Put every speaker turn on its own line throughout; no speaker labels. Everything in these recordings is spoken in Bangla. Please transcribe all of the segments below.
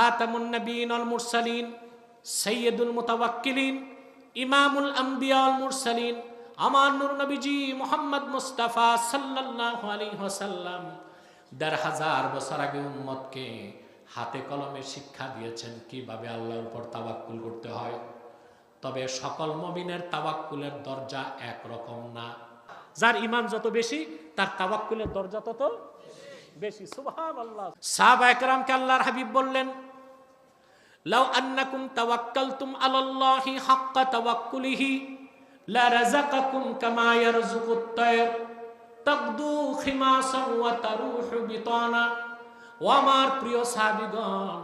খাতামুন নবিয়্যিন ওয়াল মুরসালিন, সাইয়্যিদুল মুতাওয়াক্কিলিন, ইমামুল আম্বিয়া ওয়াল মুরসালিন, আমার নূর নবীজি মুহাম্মদ মুস্তাফা সাল্লাল্লাহু আলাইহি ওয়াসাল্লাম ১৫০০ বছর আগে উম্মতকে হাতে কলমে শিক্ষা দিয়েছেন কিভাবে আল্লাহর উপর তাওয়াক্কুল করতে হয়। তবে সকল মুমিনের তাওয়াক্কুলের দরজা একরকম না। যার ঈমান যত বেশি তার তাওয়াক্কুলের দরজা তত বেশি। সুবহানাল্লাহ। সাহাবায়ে কেরামকে আল্লাহর হাবিব বললেন, লাউ আন্নাকুম তাওয়াক্কালতুম আলাল্লাহি হাক্কা তাওয়াক্কুলিহি লা রাযাকাকুম কামা ইয়ারযুকুত তায়র তাগদু খিমাসান ওয়া তারুহু বিতানা। ও আমার প্রিয় সাহাবীগণ,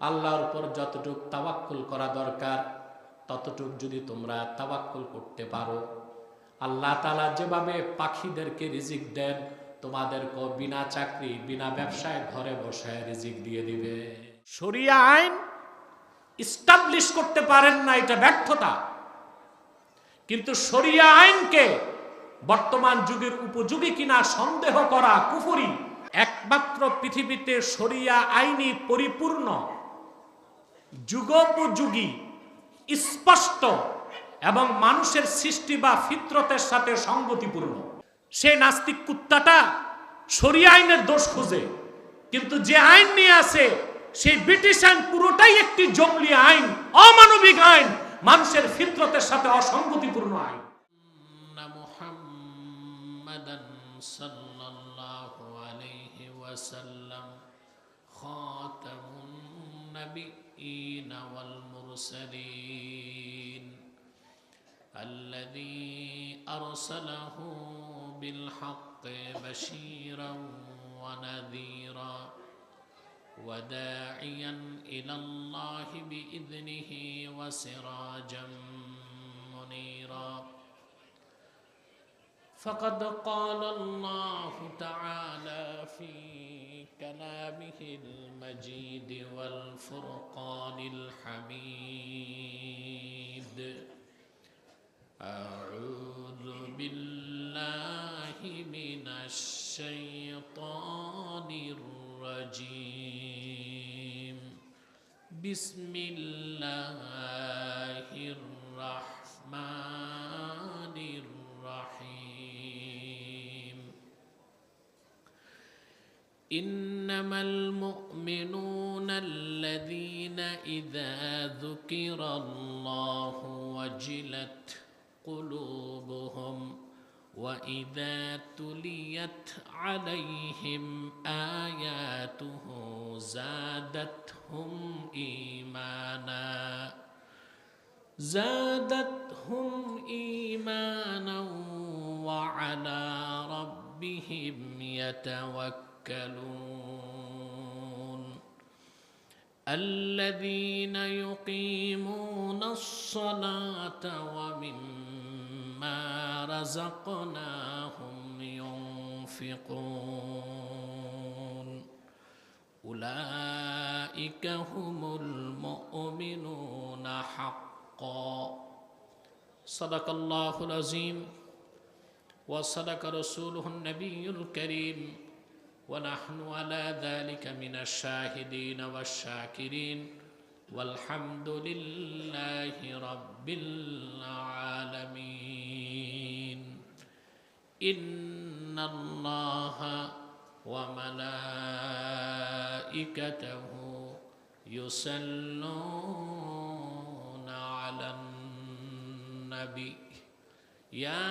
আল্লাহর উপর যতটুক তাওয়াক্কুল করা দরকার ততটুক যদি তোমরা তাওয়াক্কুল করতে পারো, আল্লাহ তাআলা যেভাবে পাখিদেরকে রিজিক দেন তোমাদেরকে বিনা চাকরি বিনা ব্যবসায় ঘরে বসে রিজিক দিয়ে দিবে। শরিয়া আইন ইস্টাবলিশ করতে পারেন না, এটা ব্যর্থতা। কিন্তু শরিয়া আইনকে বর্তমান যুগের উপযোগী কিনা সন্দেহ করা কুফরি। একমাত্র পৃথিবীতে শরিয়া আইনই পরিপূর্ণ, যুগোপযোগী, স্পষ্ট এবং মানুষের সৃষ্টি বা ফিতরতের সাথে সঙ্গতিপূর্ণ। সে নাস্তিক কুত্তাটা শরিয়া আইনের দোষ খুঁজে, কিন্তু যে আইন নিয়ে আসে সেই ব্রিটিশ আইন পুরোটাই একটি জঙ্গলি আইন, অমানবিক আইন, মানুষের ফিতরতের সাথে অসঙ্গতিপূর্ণ আইন। মুহাম্মাদান সাল্লাল্লাহু আলাইহি ওয়াসাল্লাম খাতামুন নবিয়্যিন ওয়াল মুরসালিন আল্লাযী আরসালাহু বিল হাক্কি বাশীরান ওয়া নাযীরা وداعيا إلى الله بإذنه وسراجا منيرا فقد قال الله تعالى في كلامه المجيد والفرقان الحميد أعوذ بالله من الشيطان الرجيم بسم الله الرحمن الرحيم إنما المؤمنون الذين إذا ذكر الله وجلت قلوبهم وإذا تليت عليهم آياته زادتهم إيمانا وعلى ربهم يتوكلون الذين يقيمون الصلاة ومما رزقناهم ينفقون أولئك هم المؤمنون حقا صدق الله العظيم وصدق رسوله النبي الكريم ونحن على ذلك من الشاهدين والشاكرين والحمد لله رب العالمين إن الله وملائكته يصلون على النبي يا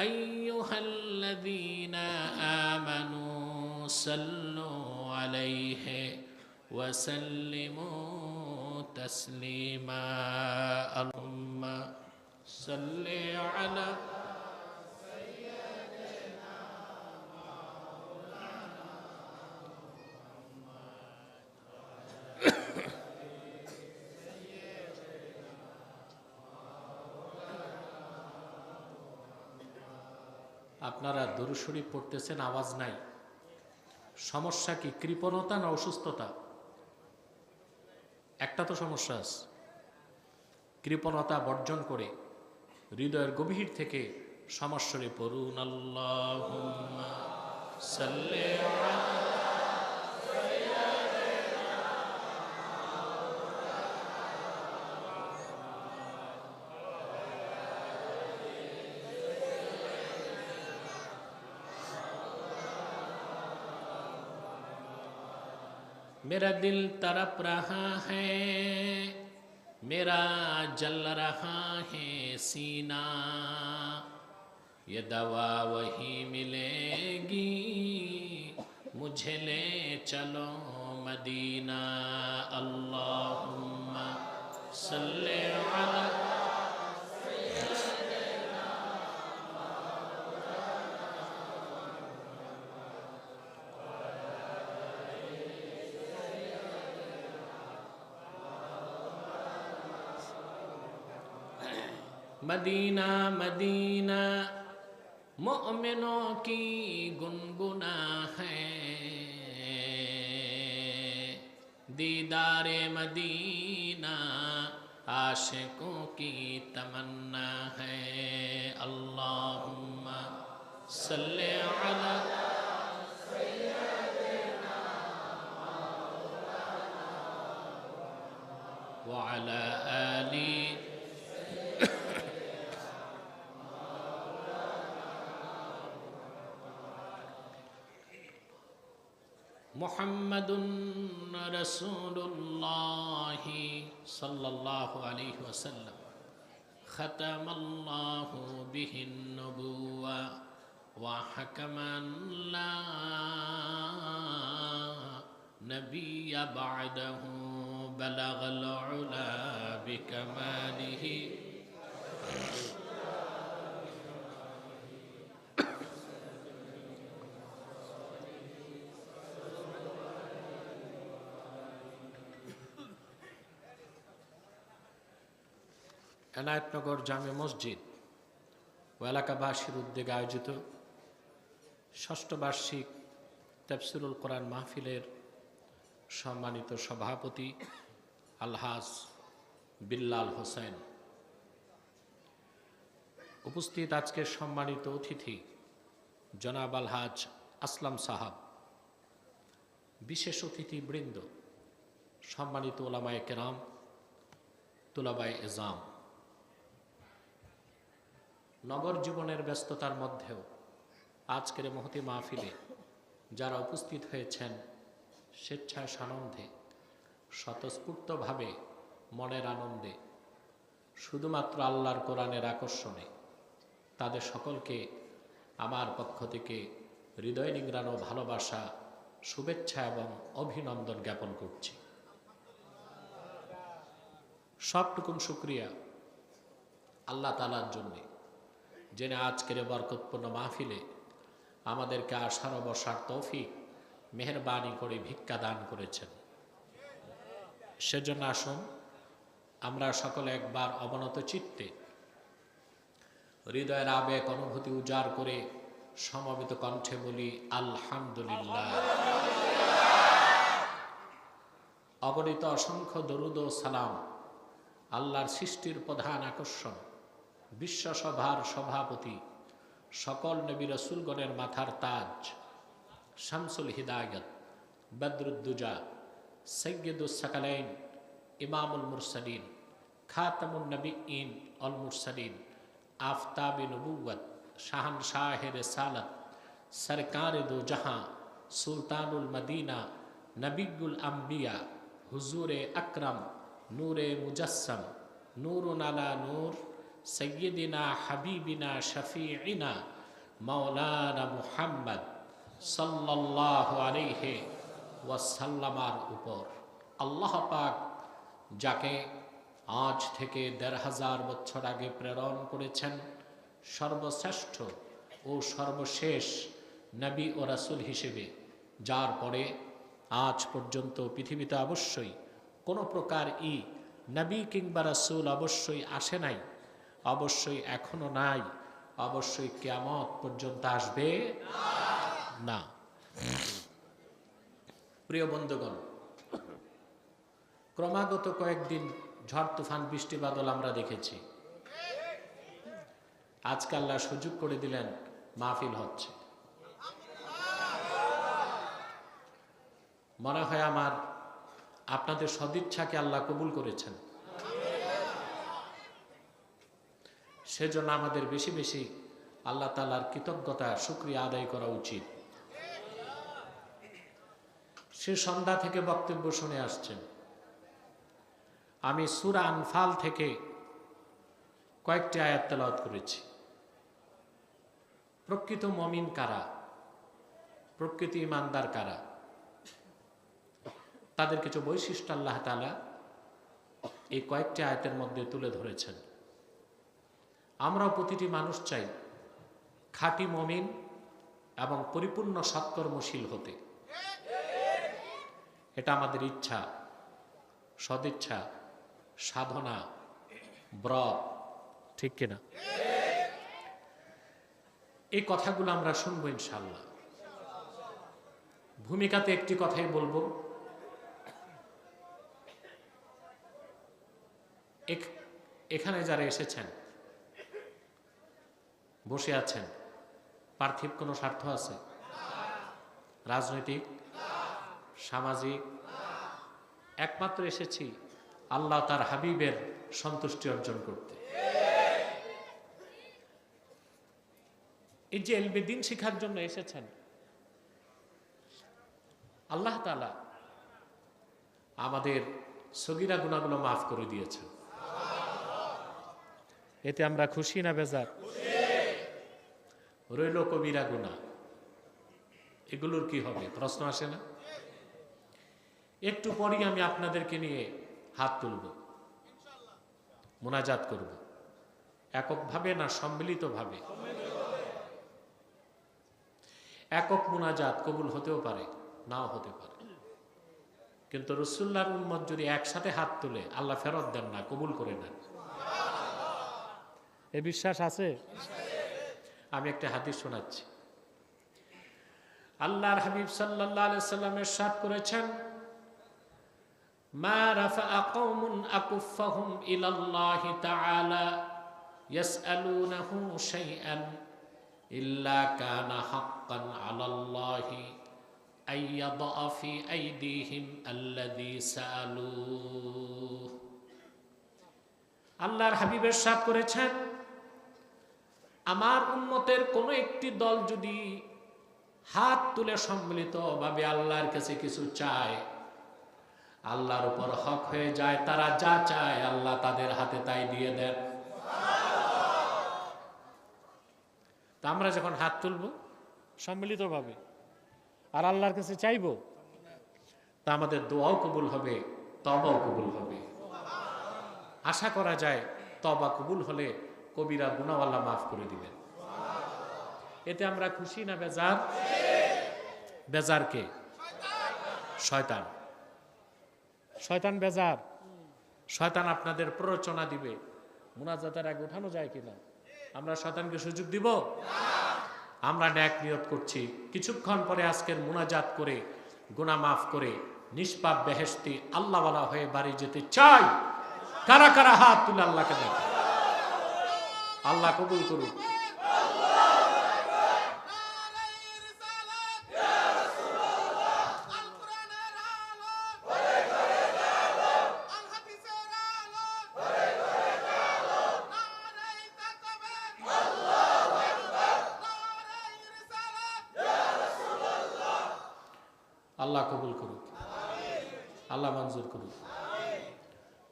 أيها الذين آمنوا صلوا عليه وسلموا تسليما اللهم صل على আপনারা দুরূদ শরীফ পড়তেছেন, আওয়াজ নাই, সমস্যা কি? কৃপণতা না অসুস্থতা? একটা তো সমস্যা আছে। কৃপণতা বর্জন করে হৃদয়ের গভীর থেকে সমস্বরে পড়ুন আল্লাহুম্মা সাল্লি আলা मेरा दिल तड़प रहा है, मेरा जल रहा है सीना, ये दवा वही मिलेगी, मुझे ले चलो मदीना। अल्लाहुम्मा सल्ले अला मदीना मदीना मोमिनों की गुनगुना है, दीदारे मदीना आशिकों की तमन्ना है। अल्लाहुम्मा सल्ले अला व अला आली मुहम्मदुन रसूलुल्लाहि सल्लल्लाहु अलैहि वसल्लम ख़तमल्लाहु बिहिन नबुव्वा व हकमन ला नबिय्य बअदहु बलगल उला बिकमालिही। এনায়েতনগর জামে মসজিদ ও এলাকাবাসীর উদ্যোগে আয়োজিত ষষ্ঠ বার্ষিক তাফসীরুল কোরআন মাহফিলের সম্মানিত সভাপতি আলহাজ বিল্লাল হোসেন, উপস্থিত আজকের সম্মানিত অতিথি জনাব আলহাজ আসলাম সাহাব, বিশেষ অতিথিবৃন্দ, সম্মানিত ওলামায়ে কেরাম, তুলাবায়ে এজাম, নগর জীবনের ব্যস্ততার মধ্যেও আজকের মহতি মাহফিলে যারা উপস্থিত হয়েছেন স্বেচ্ছায় সানন্দে স্বতঃস্ফূর্তভাবে মনের আনন্দে শুধুমাত্র আল্লাহর কোরআনের আকর্ষণে, তাদের সকলকে আমার পক্ষ থেকে হৃদয় নিংড়ানো ভালোবাসা, শুভেচ্ছা এবং অভিনন্দন জ্ঞাপন করছি। সবটুকুন শুকরিয়া আল্লাহ তাআলার জন্যে, যিনি আজকের বরকতপূর্ণ মাহফিলে আমাদেরকে আসার ও বসার তৌফিক মেহেরবানি করে ভিক্ষা দান করেছেন। সেজন্য আসুন আমরা সকলে একবার অবনত চিত্তে হৃদয়ের আবেগ অনুভূতি উজাড় করে সমবেত কণ্ঠে বলি আলহামদুলিল্লাহ। অগণিত অসংখ্য দরুদ ও সালাম আল্লাহর সৃষ্টির প্রধান আকর্ষণ, বিশ্বসভার সভাপতি, সকল নবী রাসূলগণের মাথার তাজ, শামসুল হিদায়াত, বদরুদ্দুজা, সৈয়দুস সাকালাইন, ইমামুল মুরসালিন, খাতামুন নবিয়্যিন ওয়াল মুরসালিন, আফতাবে নবুওয়াত, শাহনশাহে রিসালাত, সরকারে দো জাহাঁ, সুলতানুল মদিনা, নবিয়ুল আম্বিয়া, হুজুরে আকরাম, নূরে মুজাসসাম, নূরুন আলা নূর, সৈয়দিনা হাবিবিনা শফিঈনা মাওলানা মুহাম্মদ সাল্লাল্লাহু আলাইহি ওয়াসাল্লামার উপর আল্লাহ পাক যাকে আজ থেকে ১৫০০ বছর আগে প্রেরণ করেছেন সর্বশ্রেষ্ঠ ও সর্বশেষ নবী ও রাসূল হিসেবে, যার পরে আজ পর্যন্ত পৃথিবীতে অবশ্যই কোনো প্রকার নবী কিংবা রাসূল অবশ্যই আসে নাই, অবশ্যই এখনো নাই, অবশ্যই কিয়ামত পর্যন্ত আসবে না। প্রিয় বন্ধুগণ, ক্রমাগত কয়েকদিন ঝড় তুফান বৃষ্টি বাদল আমরা দেখেছি। আজকে আল্লাহ সুযোগ করে দিলেন, মাহফিল হচ্ছে। মনে হয় আমার আপনাদের সদিচ্ছাকে আল্লাহ কবুল করেছেন। সেজন্য আমাদের বেশি বেশি আল্লাহ তাআলার কৃতজ্ঞতা শুকরিয়া আদায় করা উচিত। সে সন্ধ্যা থেকে বক্তব্য শুনে আসছেন। আমি সূরা আনফাল থেকে কয়েকটি আয়াত তেলাওয়াত করেছি। প্রকৃত মুমিন কারা, প্রকৃত ঈমানদার কারা, তাদের কিছু বৈশিষ্ট্য আল্লাহ তাআলা এই কয়েকটি আয়াতের মধ্যে তুলে ধরেছেন। আমরাও প্রতিটি মানুষ চাই খাঁটি মুমিন এবং পরিপূর্ণ সৎকর্মশীল হতে। এটা আমাদের ইচ্ছা, সদিচ্ছা, সাধনা, ব্রত, ঠিক কিনা? এই কথাগুলো আমরা শুনবো ইনশাআল্লাহ। ভূমিকাতে একটি কথাই বলবো, এখানে যারা এসেছেন, বসে আছেন, পার্থিব কোনো স্বার্থ আছে? রাজনৈতিক, সামাজিক? একমাত্র এসেছি আল্লাহ তার হাবিবের সন্তুষ্টি অর্জন করতে। এই যে ইলমে দ্বীন শিখার জন্য এসেছেন, আল্লাহ তাআলা আমাদের সগীরা গুনাহগুলো মাফ করে দিয়েছেন। এতে আমরা খুশি না বেজার? রইল কবিরা গুনাহ, এগুলোর কি হবে? প্রশ্ন আসে না? একটু পরই আমি আপনাদেরকে নিয়ে হাত তুলব, মুনাজাত করব, এককভাবে না সম্মিলিতভাবে। একক মুনাজাত কবুল হতেও পারে, নাও হতে পারে, কিন্তু রাসূলুল্লাহর উম্মত যদি একসাথে হাত তুলে আল্লাহ ফেরত দেন না, কবুল করে নেন। এ বিশ্বাস আছে? আমি একটা হাদিস শোনাচ্ছি। আল্লাহর হাবিব সাল্লাল্লাহু আলাইহি ওয়াসাল্লাম ইরশাদ করেছেন, মা রাফাআ কওমুন আকুফাহুম ইলাল্লাহি তাআলা ইয়াসআলুনাহু শাইআন ইল্লা কানা হাক্কান আলাল্লাহি আইয়াদা ফি আইদিহিম আল্লাযী সাআলুহু। আল্লাহর হাবিব ইরশাদ করেছেন, আমার উম্মতের কোনো একটি দল যদি হাত তুলে সম্মিলিতভাবে আল্লাহর কাছে কিছু চায়, আল্লাহর উপর হক হয়ে যায়, তারা যা চায় আল্লাহ তাদের হাতে তাই দিয়ে দেন। তা আমরা যখন হাত তুলব সম্মিলিতভাবে আর আল্লাহর কাছে চাইব, তা আমাদের দোয়াও কবুল হবে, তওবাও কবুল হবে। আশা করা যায় তওবা কবুল হলে কবিরা গুনাহ আল্লাহ মাফ করে দিবেন। এতে আমরা খুশি না বেজার? বেজার কে? শয়তান। শয়তান বেজার। শয়তান আপনাদের প্ররোচনা দিবে, মুনাজাতের আগে উঠানো যায় কিনা। আমরা শয়তানকে সুযোগ দিব? আমরা নেক নিয়ত করছি, কিছুক্ষণ পরে আজকের মুনাজাত করে গুনাহ মাফ করে নিষ্পাপ বেহেশতি আল্লাহওয়ালা হয়ে বাড়ি যেতে চাই। কারা কারা হাত তুলে আল্লাহকে দেখে? আল্লাহ কবুল করুক। আল্লাহ কবুল করুক, আল্লাহ মঞ্জুর করুক।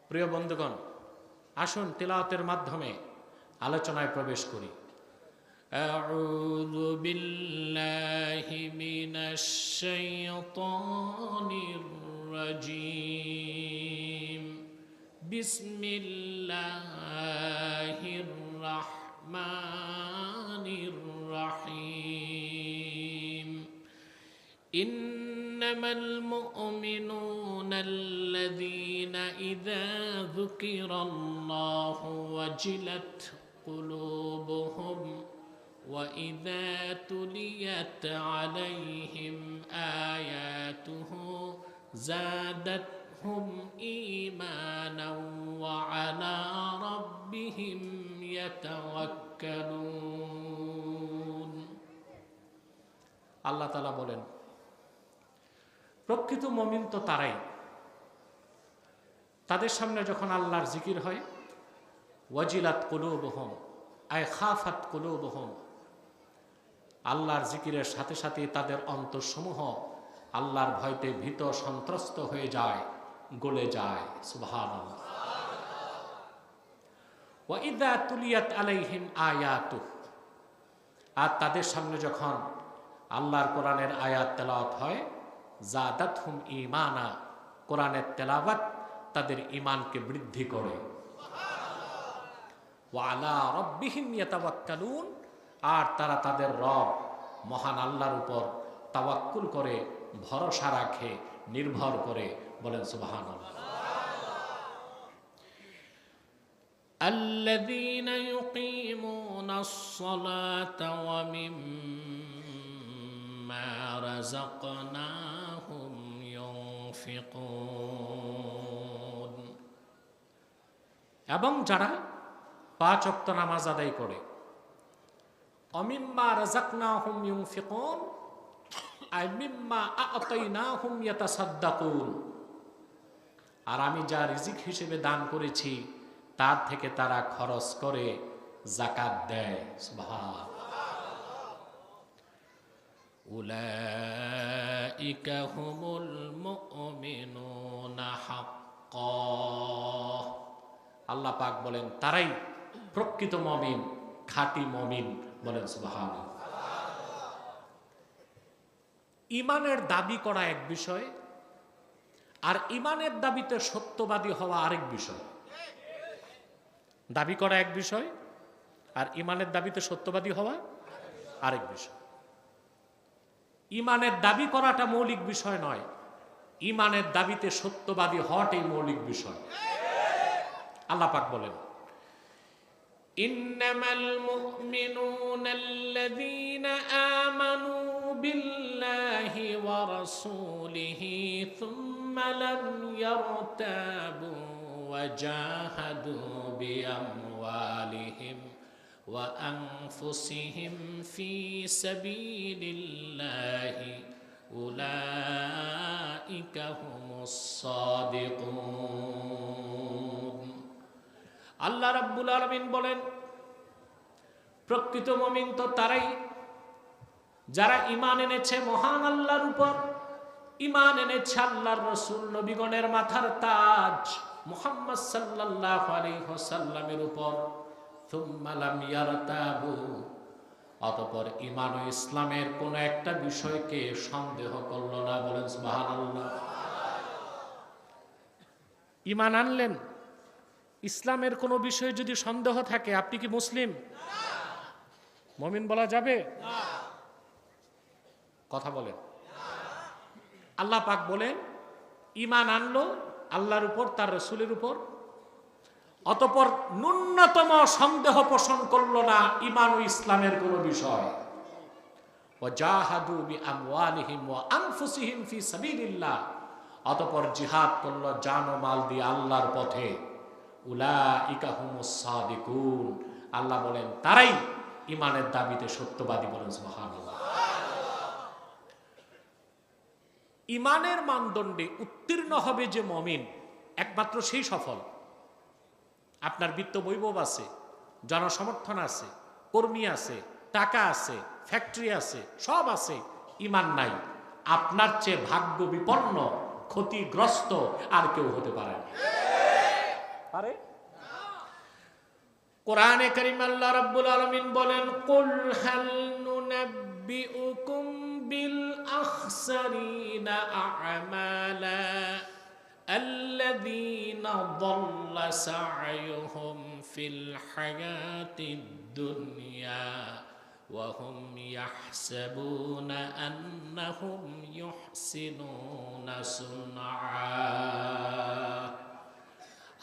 প্রিয় বন্ধুগণ, আসুন তিলাওয়াতের মাধ্যমে আলোচনায় প্রবেশ করি। আউযু বিল্লাহি মিনাশ শাইতানির রাজীম। বিসমিল্লাহির রাহমানির রাহিম। إنما المؤمنون الذين إذا ذكر الله وجلت قلوبهم وإذا تليت عليهم آياته زادتهم إيمانا وعلى ربهم يتوكلون। আল্লাহ তাআলা বলেন, প্রকৃত মুমিন তো তারাই, তাদের সামনে যখন আল্লাহর জিকির হয়, ওয়াজিলাত কুলুবুহুম আয় খাফাত কুলুবুহুম, আল্লাহর জিকিরের সাথে সাথে তাদের অন্তরসমূহ আল্লাহর ভয়তে ভীত সন্ত্রস্ত হয়ে যায়, গলে যায়। সুবহানাল্লাহ। ওয়া ইযা তুলিয়াত আলাইহিম আয়াতুহু, আর তাদের সামনে যখন আল্লাহর কোরআনের আয়াত তেলাওয়াত হয়, জাদাতহুম ঈমানা, কোরআনের তেলাওয়াত তাদের ঈমানকে বৃদ্ধি করে। ওয়া আলা রাব্বিহিম ইয়াতাওয়াক্কালুন, আর তারা তাদের রব মহান আল্লাহর উপর তাওয়াক্কুল করে, ভরসা রাখে, নির্ভর করে। বলেন সুবহানাল্লাহ। الذين يقيمون الصلاة ومما رزقناهم ينفقون, এবং যারা 5 ওয়াক্ত নামাজ আদায় করে, অমিম্মা রাযাকনাহুম ইউনফিকুন আই মিম্মা আ'তাইনাহুম ইয়াতাসাদ্দাকুন, আর আমি যা রিজিক হিসেবে দান করেছি তার থেকে তারা খরচ করে যাকাত দেয়। সুবহানাল্লাহ। উলাইকা হুমুল মুমিনুনা হাক্কান, আল্লাহ পাক বলেন তারাই প্রকৃত মুমিন, খাঁটি মুমিন। বলেন সুবহানাল্লাহ। ঈমানের দাবি করা এক বিষয়, আর ঈমানের দাবিতে সত্যবাদী হওয়া আরেক বিষয়। দাবি করা এক বিষয়, আর ঈমানের দাবিতে সত্যবাদী হওয়া আরেক বিষয়। ঈমানের দাবি করাটা মৌলিক বিষয় নয়, ঈমানের দাবিতে সত্যবাদী হওয়াটাই মৌলিক বিষয়। আল্লাহ পাক বলেন, ইন্নামাল মুমিনুনা আল্লাযীনা আমানু বিল্লাহি ওয়া রাসূলিহি থুম্মা লাম ইয়ারতাবু وجاهدوا بأموالهم وأنفسهم في سبيل الله أولئك هم الصادقون। আল্লাহ রাব্বুল আলামিন বলেন, প্রকৃত মুমিন তো তারাই যারা ঈমান এনেছে মহান আল্লাহর উপর, ঈমান এনেছে আল্লাহর রাসূল নবীগণের মাথার তাজ মুহাম্মদ সাল্লাল্লাহু আলাইহি ওয়াসাল্লামের উপর, থুম্মা লাম ইয়ারতাবু, অতঃপর ঈমান ও ইসলামের কোন একটা বিষয়কে সন্দেহ করল না। বলেন সুবহানাল্লাহ। ঈমান আনলেন, ইসলামের কোন বিষয়ে যদি সন্দেহ থাকে, আপনি কি মুসলিম? মুমিন বলা যাবে? কথা বলেন। আল্লাহ পাক বলেন, ঈমান আনলো আল্লাহর উপর, তার রাসূলের উপর, অতঃপর ন্যূনতম সন্দেহ পোষণ করলো না ঈমান ও ইসলামের কোন বিষয়। ওয়াজাহাদু বিআমওয়ালিহিম ওয়া আনফুসিহিম ফি সাবিলিল্লাহ, অতঃপর জিহাদ করলো জান ও মাল দিয়ে আল্লাহর পথে। উলাইকা হুমুস সাদিকুন, আল্লাহ বলেন তারাই ঈমানের দাবিতে সত্যবাদী। বলেন সুবহানাল্লাহ। ঈমানের মানদণ্ডে উত্তীর্ণ হবে যে মুমিন, একমাত্র সেই সফল। আপনার বিত্ত বৈভব আছে, জনসমর্থন আছে, কর্মী আছে, টাকা আছে, ফ্যাক্টরি আছে, সব আছে, ঈমান নাই, আপনার চেয়ে ভাগ্য বিপন্ন, ক্ষতিগ্রস্ত আর কেউ হতে পারে না। পারে? কোরআনে কারীম আল্লাহ রাব্বুল আলামিন বলেন, কুল হাল নুনাব্বিউকুম বিল আখসারিনা আ'মালা আল্লাযীনা দাল্লা সা'য়ুহুম ফিল হায়াতিদ দুনিয়া ওয়া হুম ইয়াহসাবুনা আন্নাহুম ইউহসিনুনা সুনআ।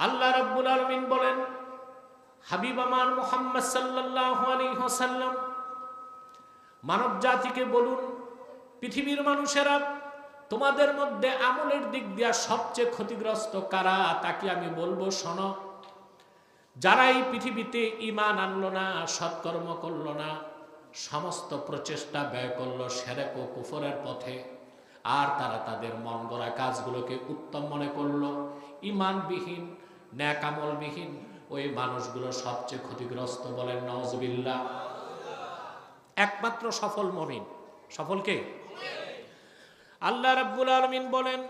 আল্লাহ রাব্বুল আলামিন বলেন, হাবিব আমার মুহাম্মদ সাল্লাল্লাহু আলাইহি ওয়াসাল্লাম, মানব জাতিকে বলুন, পৃথিবীর মানুষেরা, তোমাদের মধ্যে আমলের দিক দিয়া সবচেয়ে ক্ষতিগ্রস্ত কারা, তাকে আমি বলবো, শোনো, যারা এই পৃথিবীতে ঈমান আনলো না, সৎকর্ম করলো না, সমস্ত প্রচেষ্টা ব্যয় করলো শিরক ও কুফরের পথে, আর তারা তাদের মন গড়া কাজগুলোকে উত্তম মনে করলো, ঈমানবিহীন, নেক আমলবিহীন, ওই মানুষগুলো সবচেয়ে ক্ষতিগ্রস্ত। বলেন নাউজুবিল্লাহ। একমাত্র সফল মুমিন, সফল কে? আল্লাহ রাব্বুল আলামিন বলেন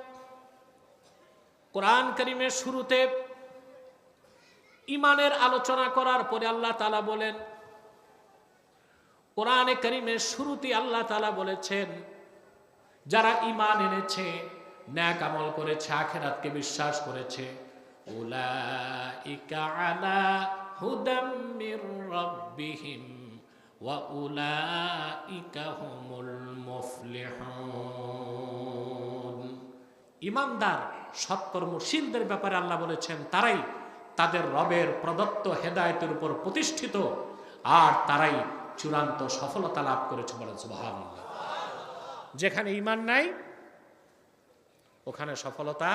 কোরআন কারীমের শুরুতে ঈমানের আলোচনা করার পরে আল্লাহ তাআলা বলেন, কোরআনে কারীমের শুরুতে আল্লাহ তাআলা বলেছেন যারা ঈমান এনেছে, নেক আমল করেছে, আখিরাতকে বিশ্বাস করেছে, উলাইকা আলা হুদাম মির রাব্বিহিম ওয়া উলাইকা হুমুল মুফলিহুন। ঈমানদার সৎকর্মশীলদের ব্যাপারে আল্লাহ বলেছেন তারাই তাদের রবের প্রদত্ত হেদায়েতের উপর প্রতিষ্ঠিত, আর তারাই চূড়ান্ত সফলতা লাভ করেছে। বলেন সুবহানাল্লাহ। যেখানে ঈমান নাই ওখানে সফলতা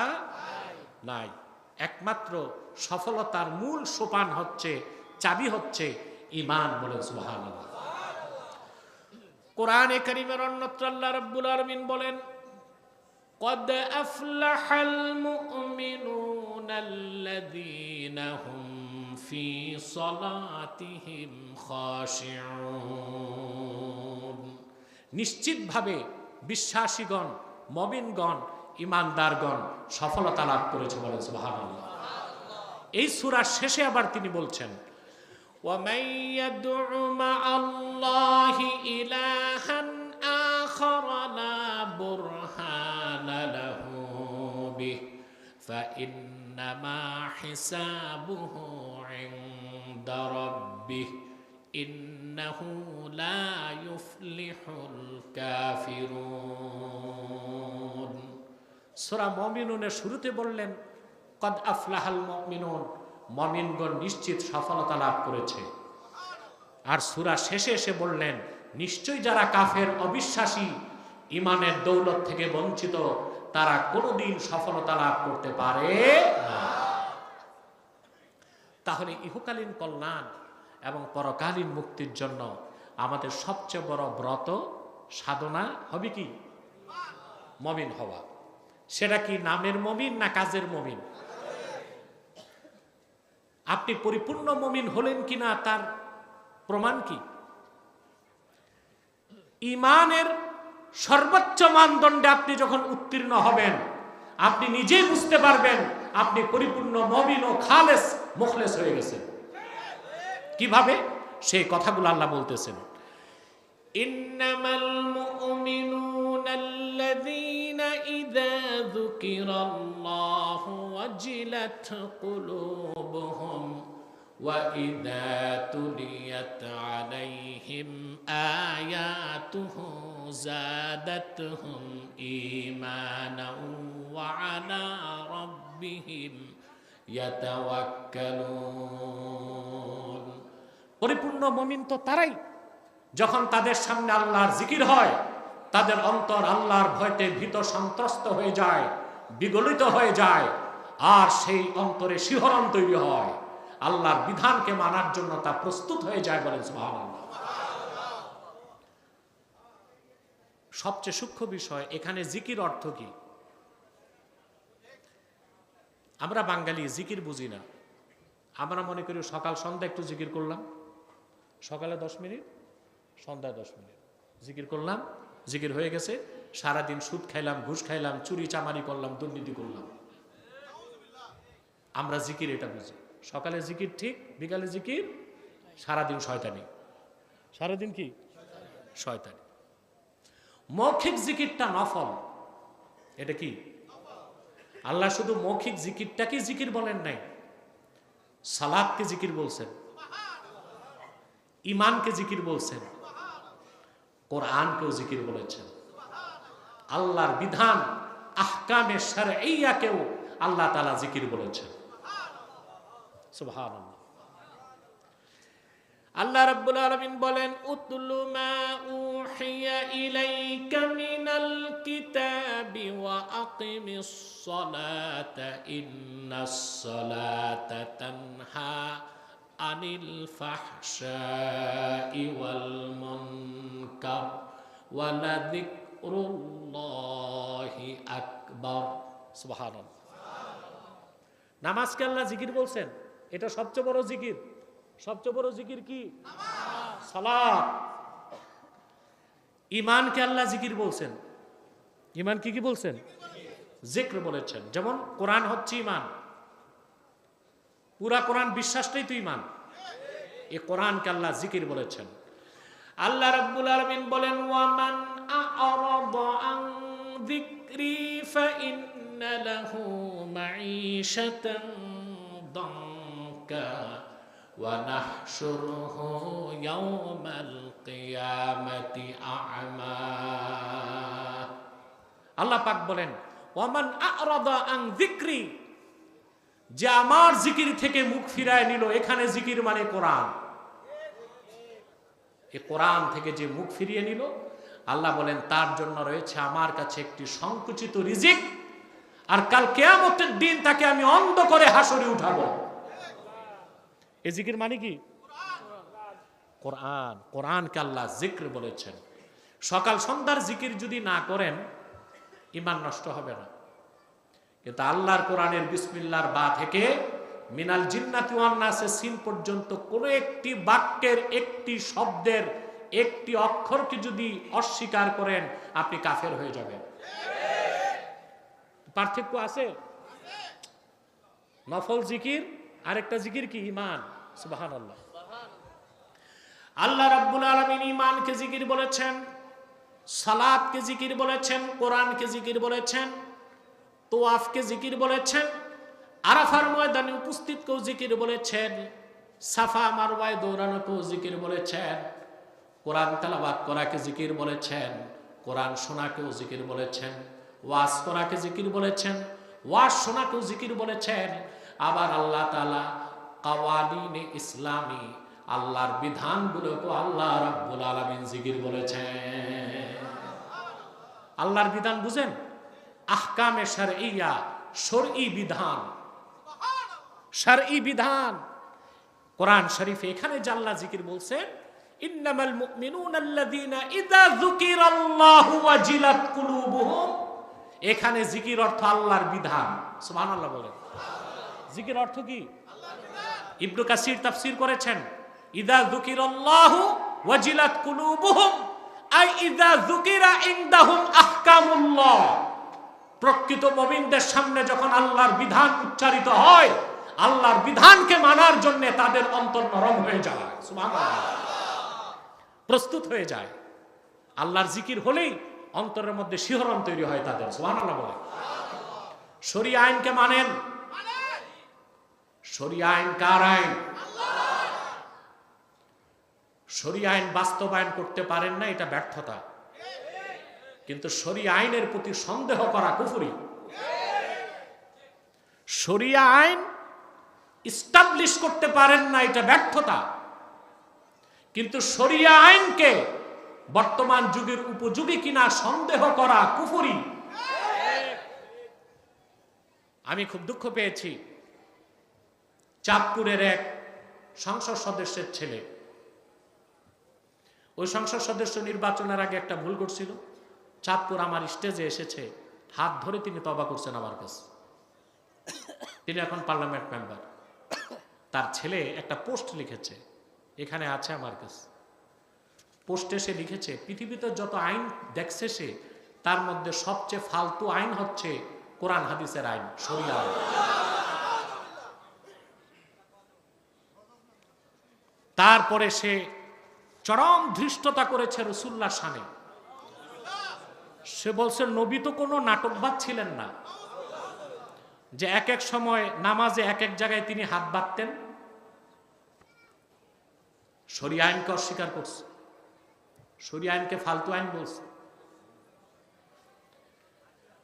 নাই। একমাত্র সফলতার মূল সোপান হচ্ছে, চাবি হচ্ছে ঈমান। বলেন সুবহানাল্লাহ। কোরআনে কারীমের অন্যত্র আল্লাহ রাব্বুল আলামিন বলেন, قد أفلح المؤمنون الذين هم في صلاتهم خاشعون। নিশ্চিতভাবে বিশ্বাসীগণ, মুমিনগণ, ঈমানদারগণ সফলতা লাভ করেছে। বলেন সুবহানাল্লাহ। এই সূরার শেষে আবার তিনি বলছেন, وَمَن يَدْعُ مَعَ اللَّهِ إِلَٰهًا آخَرَ لَا بُرْهَانَ لَهُ بِهِ فَإِنَّمَا حِسَابُهُ عِندَ رَبِّهِ إِنَّهُ لَا يُفْلِحُ الْكَافِرُونَ। সূরা মুমিনুনের শুরুতে বললেন কদ আফলাহাল মুমিনুন, মুমিনগণ নিশ্চিত সফলতা লাভ করেছে। আর সূরা শেষে এসে বললেন নিশ্চয়ই যারা কাফের, অবিশ্বাসী, ঈমানের দৌলত থেকে বঞ্চিত, তারা কোনোদিন সফলতা লাভ করতে পারে না। তাহলে ইহকালীন কল্যাণ এবং পরকালীন মুক্তির জন্য আমাদের সবচেয়ে বড় ব্রত সাধনা হবে কি? মুমিন হওয়া। সেটা কি নামের মুমিন না কাজের মুমিন? আপনি পরিপূর্ণ মুমিন হলেন কিনা তার প্রমাণ কি? ঈমানের সর্বোচ্চ মানদণ্ডে আপনি যখন উত্তীর্ণ হবেন, আপনি নিজেই বুঝতে পারবেন আপনি পরিপূর্ণ মুমিন ও খালেস মুখলেস হয়ে গেছেন। কিভাবে? সেই কথাগুলো আল্লাহ বলতেছেন, ইন্নামাল মুমিনুনা আল্লাযীনা ইযা যুকিরাল্লাহু ওয়াজিলাত কুলুবুহুম ওয়া ইযা তুলিয়াত আলাইহিম আয়াতুহু যাদাতুহুম ঈমানাও ওয়া আলা রাব্বিহিম ইয়াতাওয়াক্কালুন। পরিপূর্ণ মুমিন তো তারাই যখন তাদের সামনে আল্লাহর জিকির হয়, তাদের অন্তর আল্লাহর ভয়তে ভীত সন্ত্রস্ত হয়ে যায়, বিগলিত হয়ে যায়, আর সেই অন্তরে শিহরণ তৈরি হয়, আল্লাহর বিধানকে মানার জন্য তা প্রস্তুত হয়ে যায়। বলেন সুবহানাল্লাহ। সবচেয়ে সূক্ষ্ম বিষয় এখানে জিকির অর্থ কি? আমরা বাঙালি জিকির বুঝি না। আমরা মনে করি সকাল সন্ধ্যা একটু জিকির করলাম, সকালে 10 মিনিট, সন্ধ্যায় 10 মিনিট জিকির করলাম, জিকির হয়ে গেছে। সারাদিন সুদ খাইলাম, ঘুষ খাইলাম, চুরি চামারি করলাম, দুর্নীতি করলাম। আমরা জিকির এটা বুঝি। সকালে জিকির ঠিক, বিকালে জিকির, সারাদিন শয়তানি। সারাদিন কি? শয়তানি। মৌখিক জিকিরটা নফল। এটা কি? আল্লাহ শুধু মৌখিক জিকিরটাকে জিকির বলেন নাই, সালাতকে জিকির বলছেন, ঈমানকে জিকির বলছেন, কোরআনকেও জিকির বলেছেন। আল্লাহর বিধান আহকামে শারঈয়াকেও আল্লাহ তাআলা জিকির বলেছেন। সুবহানাল্লাহ। আল্লাহ রাব্বুল আলামিন বলেন, উতলু মা উহিয়া ইলাইকা মিনাল কিতাবি ওয়া আকিমিস সালাতা ইন্নাস সালাতা তানহা আনিল ফাহশাই ওয়াল মুনকার ওয়া লাযিকরুল্লাহি আকবার। সুবহানাল্লাহ। নামাজকে আল্লাহ জিকির বলছেন, এটা সবচেয়ে বড় জিকির। সবচেয়ে বড় জিকির কি? সালাত। ঈমানকে আল্লাহ জিকির বলছেন, ইমান কি কি বলছেন? জিক্র বলেছেন। যেমন কোরআন হচ্ছে ইমান, পুরা কোরআন বিশ্বাসটাই তো ইমান। এই কোরআনকে আল্লাহ জিকির বলেছেন। আল্লাহ রাব্বুল আলামিন বলেন, ওয়ামান আ'রাদা আন যিকরি ফাইন্না লাহু মাঈশাতান দানকা ওয়া নাহশুরুহু ইয়াওমাল কিয়ামাতি আ'মা। আল্লাহ পাক বলেন, ওয়ামান আ'রাদা আন যিকরি, যে আমার জিকির থেকে মুখ ফিরায় নিল। এখানে জিকির মানে কোরআন। এই কোরআন থেকে যে মুখ ফিরিয়ে নিল, আল্লাহ বলেন তার জন্য রয়েছে আমার কাছে একটি সংকুচিত রিজিক, আর কাল কিয়ামতের দিন তাকে আমি অন্ধ করে হাসরে উঠাবো। এই জিকির মানে কি? কোরআন। কোরআনকে আল্লাহ জিক্র বলেছেন। সকাল সন্ধ্যার জিকির যদি না করেন, ঈমান নষ্ট হবে না। কিন্তু আল্লাহর কোরআনের বিসমিল্লাহর বা থেকে মিনাল জিন্নাতি ওয়ান নাসে সিন পর্যন্ত কোন একটি বাক্যের, একটি শব্দের, একটি অক্ষরকে যদি অস্বীকার করেন, আপনি কাফের হয়ে যাবেন। পার্থক্য আছে। নফল জিকির আরেকটা জিকির কি? ঈমান। সুবহানাল্লাহ। আল্লাহ রাব্বুল আলামিন ঈমানকে জিকির বলেছেন, সালাতকে জিকির বলেছেন, কোরআনকে জিকির বলেছেন, তোয়াফকে জিকির বলেছেন, আরাফার ময়দানে উপস্থিতকেও জিকির বলেছেন, সাফা মারওয়ায় দৌড়ানোকেও জিকির বলেছেন, কোরআন তেলাওয়াত করাকে জিকির বলেছেন, কোরআন শোনাকেও জিকির বলেছেন, ওয়াজ করাকে জিকির বলেছেন, ওয়াজ শোনাকেও জিকির বলেছেন। আবার আল্লাহ তাআলা কাওয়ানিনে ইসলামী, আল্লাহর বিধানগুলোকে আল্লাহ রাব্বুল আলামিন জিকির বলেছেন। আল্লাহর বিধান বুঝেন? আহকামে শারঈয়া, শরঈ বিধান, শারঈ বিধান। কোরআন শরীফে এখানে যে আল্লাহ জিকির বলছেন, ইন্নামাল মুমিনুনা আল্লাযীনা ইযা যুকিরাল্লাহু ওয়াজিলাত কুলুবুহুম, এখানে জিকির অর্থ আল্লাহর বিধান। সুবহানাল্লাহ বলেন। জিকির অর্থ কি? ইবনে কাসির তাফসীর করেছেন, ইযা যুকিরাল্লাহু ওয়াজিলাত কুলুবুহুম আই ইযা যুকিরা ইনদাহুম আহকামুল্লাহ। প্রকৃত মুমিনদের সামনে যখন আল্লাহর বিধান উচ্চারিত হয়, আল্লাহর বিধানকে মানার জন্য তাদের অন্তর নরম হয়ে যায়। সুবহানাল্লাহ। প্রস্তুত হয়ে যায়। আল্লাহর জিকির হলেই অন্তরের মধ্যে শিহরণ তৈরি হয় তাদের। সুবহানাল্লাহ বলে। শরীআ আইনকে মানেন? শরীআ আইন কার আইন? শরীআ আইন বাস্তবায়ন করতে পারেন না, এটা ব্যর্থতা। কিন্তু শরীআ আইনের প্রতি সন্দেহ করা কুফরি। শরীআ আইন ইস্টাবলিশ করতে পারেন না, এটা ব্যর্থতা। কিন্তু শরীআ আইনকে বর্তমান যুগের উপযোগী কিনা সন্দেহ করা কুফরি। আমি খুব দুঃখ পেয়েছি, চাঁদপুরের এক সংসদ সদস্যের ছেলে, ওই সংসদ সদস্য নির্বাচনের আগে একটা ভুল করছিল। চাঁদপুর আমার স্টেজে এসেছে, হাত ধরে তিনি তওবা করছেন আমার কাছে। তিনি এখন পার্লামেন্ট মেম্বার। তার ছেলে একটা পোস্ট লিখেছে, এখানে আছে আমার কাছে। পোস্টে সে লিখেছে, পৃথিবীতে যত আইন দেখছে সে, তার মধ্যে সবচেয়ে ফালতু আইন হচ্ছে কোরআন হাদিসের আইন, শরীআ আইন। তারপরে সে চরম ধৃষ্টতা করেছে রাসূলুল্লাহর শানে। সে বলছে, নবী তো কোনো নাটকবাজ ছিলেন না যে এক এক সময় নামাজে এক এক জায়গায় তিনি হাত বাঁধতেন। শরীআ আইনকে অস্বীকার করছে, শরীআ আইনকে ফালতু আইন বলছে।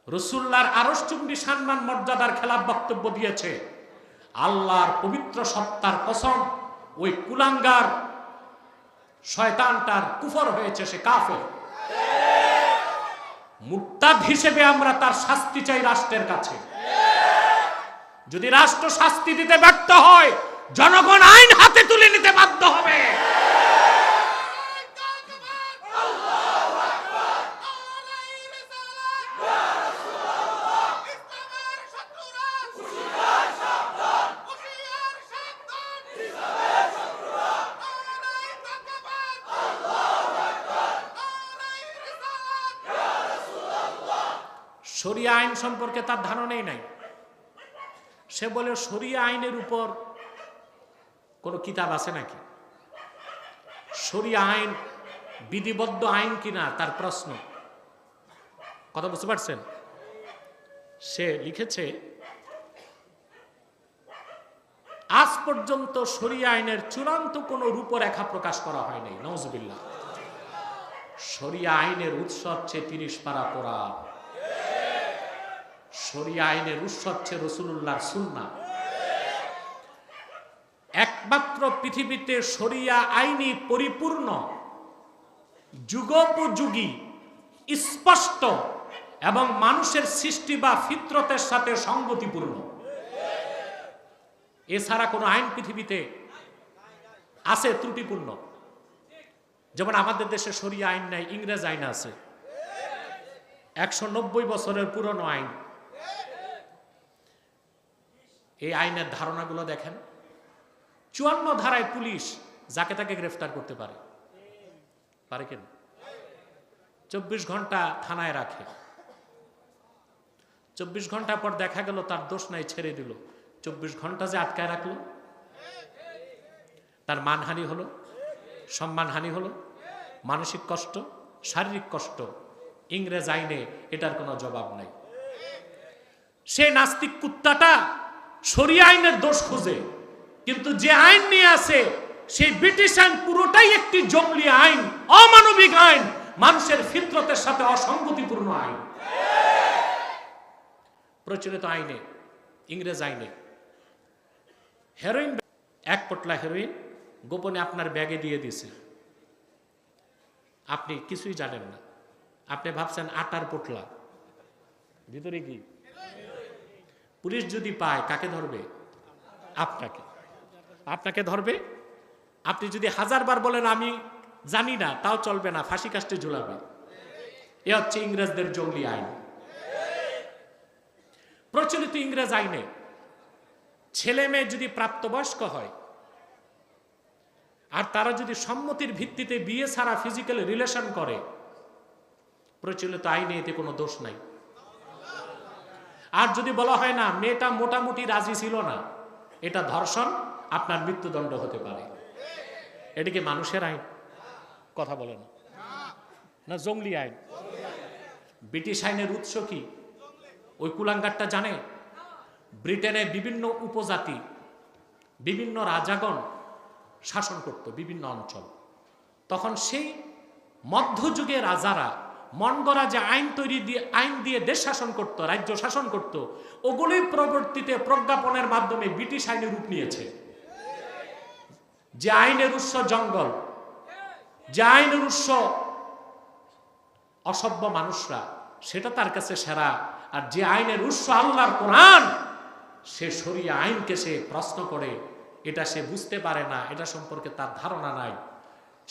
রাসূলুল্লাহর আরশচুম্বী সম্মান মর্যাদার খেলাফ বক্তব্য দিয়েছে। আল্লাহর পবিত্র সত্তার কসম, ওই কুলাঙ্গার শয়তানটার কুফর হয়েছে, সে কাফের। মুরতাদ হিসেবে আমরা তার শাস্তি চাই রাষ্ট্রের কাছে। যদি রাষ্ট্র শাস্তি দিতে ব্যর্থ হয়, জনগণ আইন হাতে তুলে নিতে বাধ্য হবে। শরিয়া আইন সম্পর্কে তার ধারণাই নাই। সে বলে শরিয়া আইনের উপর কোনো কিতাব আছে নাকি, শরিয়া আইন বিধিবদ্ধ আইন কিনা তার প্রশ্ন। কথা বুঝতে পারছেন? সে লিখেছে, আজ পর্যন্ত শরিয়া আইনের চূড়ান্ত কোনো রূপরেখা প্রকাশ করা হয়নি। নাউজুবিল্লাহ। শরিয়া আইনের উৎস হচ্ছে 30 পারা কোরআন। শরিয়া আইনের উৎস হচ্ছে রাসূলুল্লাহর সুন্নাহ। একমাত্র পৃথিবীতে শরিয়া আইনই পরিপূর্ণ, যুগোপযোগী, স্পষ্ট এবং মানুষের সৃষ্টি বা ফিতরতের সাথে সঙ্গতিপূর্ণ। এছাড়া কোনো আইন পৃথিবীতে আছে ত্রুটিপূর্ণ। যেমন আমাদের দেশে শরিয়া আইন নাই, ইংরেজ আইন আছে, 190 বছরের পুরনো আইন। এই আইনের ধারণাগুলো দেখেন। 54 ধারায় পুলিশ যাকে তাকে গ্রেফতার করতে পারে, পারে কেন? 24 ঘন্টা থানায় রাখে, 24 ঘন্টা পর দেখা গেল তার দোষ নাই, ছেড়ে দিল। 24 ঘন্টা যে আটকায় রাখলো, তার মানহানি হলো, সম্মানহানি হলো, মানসিক কষ্ট, শারীরিক কষ্ট। ইংরেজ আইনে এটার কোনো জবাব নাই। সে নাস্তিক কুত্তাটা শরিয়া আইনের দোষ খুঁজে, কিন্তু যে আইন নিয়ে আসে সেই ব্রিটিশ আইন পুরোটাই একটি জঙ্গলি আইন, অমানবিক আইন, মানুষের ফিতরতের সাথে অসঙ্গতিপূর্ণ আইন। প্রচলিত আইনে, ইংরেজ আইনে হেরোইন, 1 পোটলা হেরোইন গোপনে আপনার ব্যাগে দিয়ে দিছে, আপনি কিছুই জানেন না। আপনি ভাবছেন আটার পোটলা, ভিতরে কি? পুলিশ যদি পায় কাকে ধরবে? আপনাকে। আপনাকে ধরবে। আপনি যদি 1000 বার বলেন আমি জানি না, তাও চলবে না, ফাঁসি কাস্টে ঝুলাবে। এ হচ্ছে ইংরেজদের জঙ্গলি আইন। প্রচলিত ইংরেজ আইনে ছেলে মেয়ে যদি প্রাপ্তবয়স্ক হয় আর তারা যদি সম্মতির ভিত্তিতে বিয়ে ছাড়া ফিজিক্যাল রিলেশন করে, প্রচলিত আইনে এতে কোনো দোষ নাই। আর যদি বলা হয় না মেয়েটা মোটামুটি রাজি ছিল না, এটা ধর্ষণ, আপনার মৃত্যুদণ্ড হতে পারে। এটা কি মানুষের আইন? কথা বলেন না, জঙ্গলি আইন। ব্রিটিশ আইনের উৎস কি ওই কুলাঙ্গারটা জানে? ব্রিটেনে বিভিন্ন উপজাতি, বিভিন্ন রাজাগণ শাসন করত বিভিন্ন অঞ্চল। তখন সেই মধ্যযুগে রাজারা মন গড়া যে আইন দিয়ে দেশ শাসন করত, রাজ্য শাসন করত, ওগুলোই পরবর্তীতে প্রজ্ঞাপনের মাধ্যমে ব্রিটিশ আইনের রূপ নিয়েছে। যে আইনের উৎস জঙ্গল, যে আইনের উৎস অসভ্য মানুষরা, সেটা তার কাছে সেরা। আর যে আইনের উৎস আল্লাহর কোরআন, সে শরিয়া আইনকে সে প্রশ্ন করে, এটা সে বুঝতে পারে না, এটা সম্পর্কে তার ধারণা নাই,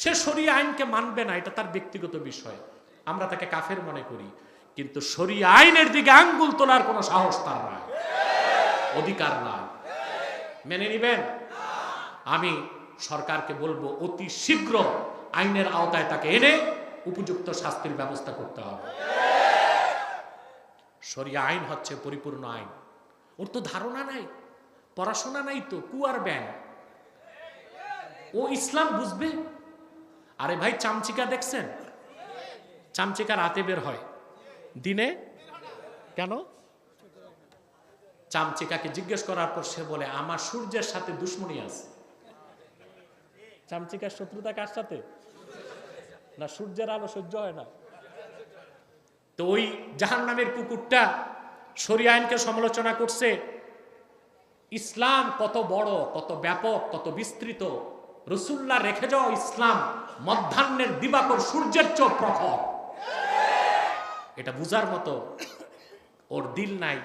সে শরিয়া আইনকে মানবে না, এটা তার ব্যক্তিগত বিষয়। আমরা তাকে কাফের মনে করি, কিন্তু শরিয়া আইনের দিকে আঙ্গুল তোলার কোনো সাহস তার নাই, অধিকার নাই। মেনে নিবেন? আমি সরকারকে বলবো অতি শীঘ্র আইনের আওতায় তাকে এনে উপযুক্ত শাস্তির ব্যবস্থা করতে হবে। শরিয়া আইন হচ্ছে পরিপূর্ণ আইন। ওর তো ধারণা নাই, পড়াশোনা নাই, তো কুয়ার ব্যাং। ও ইসলাম বুঝবে? আরে ভাই, চামচিকা দেখছেন? চামচিকা রাতে বের হয়, দিনে কেন? চামচিকাকে জিজ্ঞেস করার পর সে বলে আমার সূর্যের সাথে দুশ্মনী আছে। চামচিকার শত্রুতা কার সাথে? না সূর্যের আলো সহ্য হয় না। তো ওই জাহান্নামের কুকুরটা শরিয়া আইনকে সমালোচনা করছে। ইসলাম কত বড়, কত ব্যাপক, কত বিস্তৃত। রাসূলুল্লাহ রেখে যাওয়া ইসলাম মধ্যাহ্নের দিবাকর সূর্যের চেয়ে প্রখর। এটা বুঝার মতো ওর দিল নাই,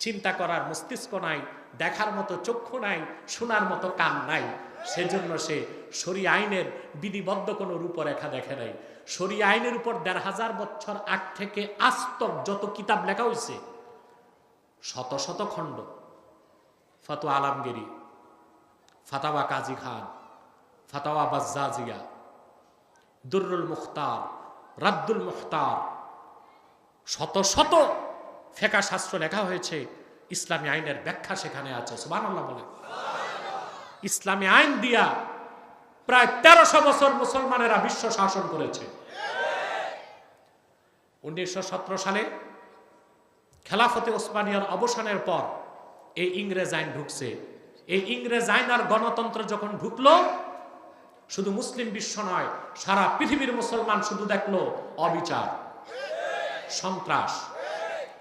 চিন্তা করার মস্তিষ্ক নাই, দেখার মতো চক্ষু নাই, শোনার মতো কান নাই। সেজন্য সে শরিয়া আইনের বিধিবদ্ধ কোনো রূপরেখা দেখে নাই। শরিয়া আইনের উপর ১৫০০ বছর আগ থেকে আজ তক যত কিতাব লেখা হয়েছে, শত শত খণ্ড, ফতোয়া আলমগীরি, ফাতাওয়া কাজী খান, ফাতাওয়া বাজ্জাজিয়া, দুররুল মুখতার, রাদ্দুল মুখতার, শত শত ফিকহ শাস্ত্র লেখা হয়েছে, ইসলামী আইনের ব্যাখ্যা সেখানে আছে। সুবহানাল্লাহ বলে। ইসলামী আইন দিয়া প্রায় 1300 বছর মুসলমানেরা বিশ্ব শাসন করেছে। 1917 সালে খেলাফতে ওসমানিয়ার অবসানের পর এই ইংরেজ আইন ঢুকছে। এই ইংরেজ আইন আর গণতন্ত্র যখন ঢুকলো, শুধু মুসলিম বিশ্ব নয়, সারা পৃথিবীর মুসলমান শুধু দেখলো অবিচার, সন্ত্রাস,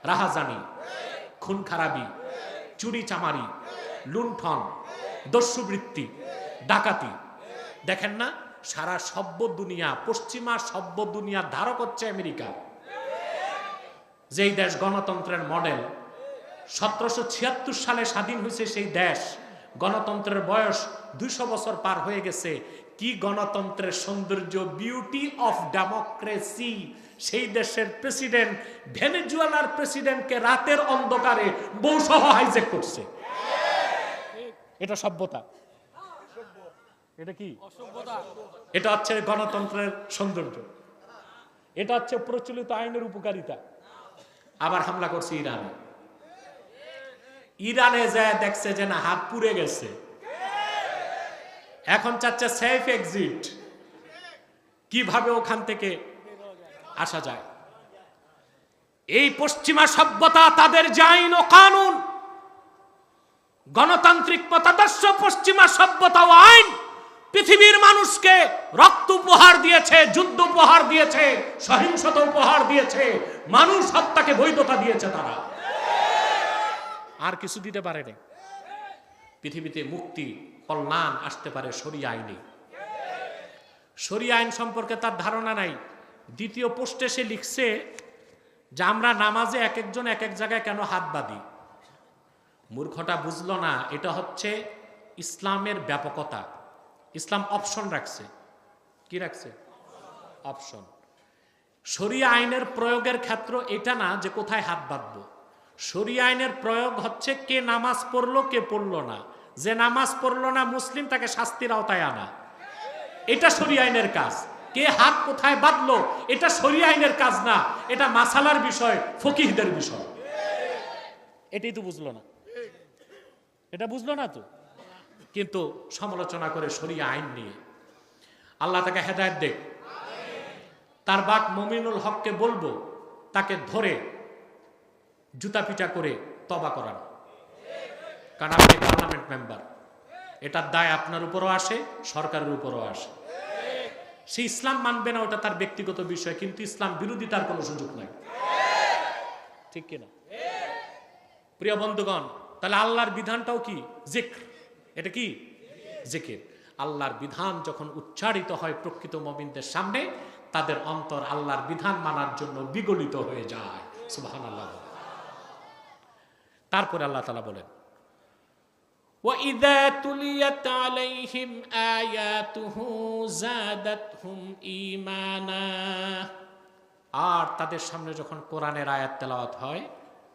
রাহাজানি, খুন খারাপি, চুরি চামারি, লুণ্ঠন, দস্যুবৃত্তি, ডাকাতি। দেখেন না, সারা সভ্য দুনিয়া, পশ্চিমা সভ্য দুনিয়ার ধারক হচ্ছে আমেরিকা। যেই দেশ গণতন্ত্রের মডেল, 1776 সালে স্বাধীন হয়েছে সেই দেশ, গণতন্ত্রের বয়স 200 বছর পার হয়ে গেছে। কি গণতন্ত্রের সৌন্দর্য, বিউটি অফ ডেমোক্রেসি! সেই দেশের প্রেসিডেন্ট ভেনেজুয়েলার প্রেসিডেন্টকে রাতের অন্ধকারে বউসহ হাইজ্যাক করছে। এটা সভ্যতা? এটা কি অসভ্যতা? এটা হচ্ছে গণতন্ত্রের সৌন্দর্য, এটা হচ্ছে প্রচলিত আইনের উপকারিতা। আবার হামলা করছে ইরানে। ইরানে যায় দেখছে যে না, হাত পুড়ে গেছে, এখন চাচ্ছে সেফ এক্সিট, কিভাবে ওখান থেকে আসা যায়। এই পশ্চিমা সভ্যতা, তাদের যে আইন ও কানুন, গণতান্ত্রিক মতাদর্শ পশ্চিমা সভ্যতা ও আইন পৃথিবীর মানুষকে রক্ত উপহার দিয়েছে, যুদ্ধ উপহার দিয়েছে, সহিংসতা উপহার দিয়েছে, মানুষ হত্যাকে বৈধতা দিয়েছে। তারা আর কিছু দিতে পারেনি। পৃথিবীতে মুক্তি, কল্যাণ আসতে পারে শরিয়া আইনে। শরিয়া আইন সম্পর্কে তার ধারণা নাই। দ্বিতীয় পোস্টে সে লিখছে যে আমরা নামাজে এক একজন এক এক জায়গায় কেন হাত বাঁধি। মূর্খটা বুঝলো না, এটা হচ্ছে ইসলামের ব্যাপকতা। ইসলাম অপশন রাখছে। কি রাখছে? অপশন। শরিয়া আইনের প্রয়োগের ক্ষেত্র এটা না যে কোথায় হাত বাঁধবো। শরিয়া আইনের প্রয়োগ হচ্ছে কে নামাজ পড়লো, কে পড়লো না। যে নামাজ পড়লো না মুসলিম, তাকে শাস্তির আওতায় আনা, এটা শরিয়া আইনের কাজ। কে হাত কোথায় বাঁধলো, এটা শরিয়া আইনের কাজ না, এটা মাসালার বিষয়, ফকিহদের বিষয়। এটাই তো বুঝলো না, এটা বুঝলো না তো। কিন্তু সমালোচনা করে শরিয়া আইন নিয়ে। আল্লাহ তাকে হেদায়েত দেখ। তার বাপ মুমিনুল হককে বলবো তাকে ধরে জুতা পিটা করে তওবা করান, কারণ আপনি পার্লামেন্ট মেম্বার। এটার দায় আপনার উপরও আসে, সরকারের উপরও আসে। সে ইসলাম মানবে না, ওটা তার ব্যক্তিগত বিষয়, কিন্তু ইসলাম বিরোধী তার কোনো সুযোগ নাই। ঠিক কিনা? প্রিয় বন্ধুগণ, তাহলে আল্লাহর বিধানটাও কি? জিক্র। এটা কি? জিকির। আল্লাহর বিধান যখন উচ্চারিত হয় প্রকৃত মুমিনদের সামনে, তাদের অন্তর আল্লাহর বিধান মানার জন্য বিগলিত হয়ে যায়। সুবহানাল্লাহ। তারপরে আল্লাহ তাআলা বলেন, وَإِذَا تُلِيَتْ عَلَيْهِمْ آيَاتُهُ زَادَتْهُمْ إِيمَانًا। আর তাদের সামনে যখন কোরআনের আয়াত তেলাওয়াত হয়,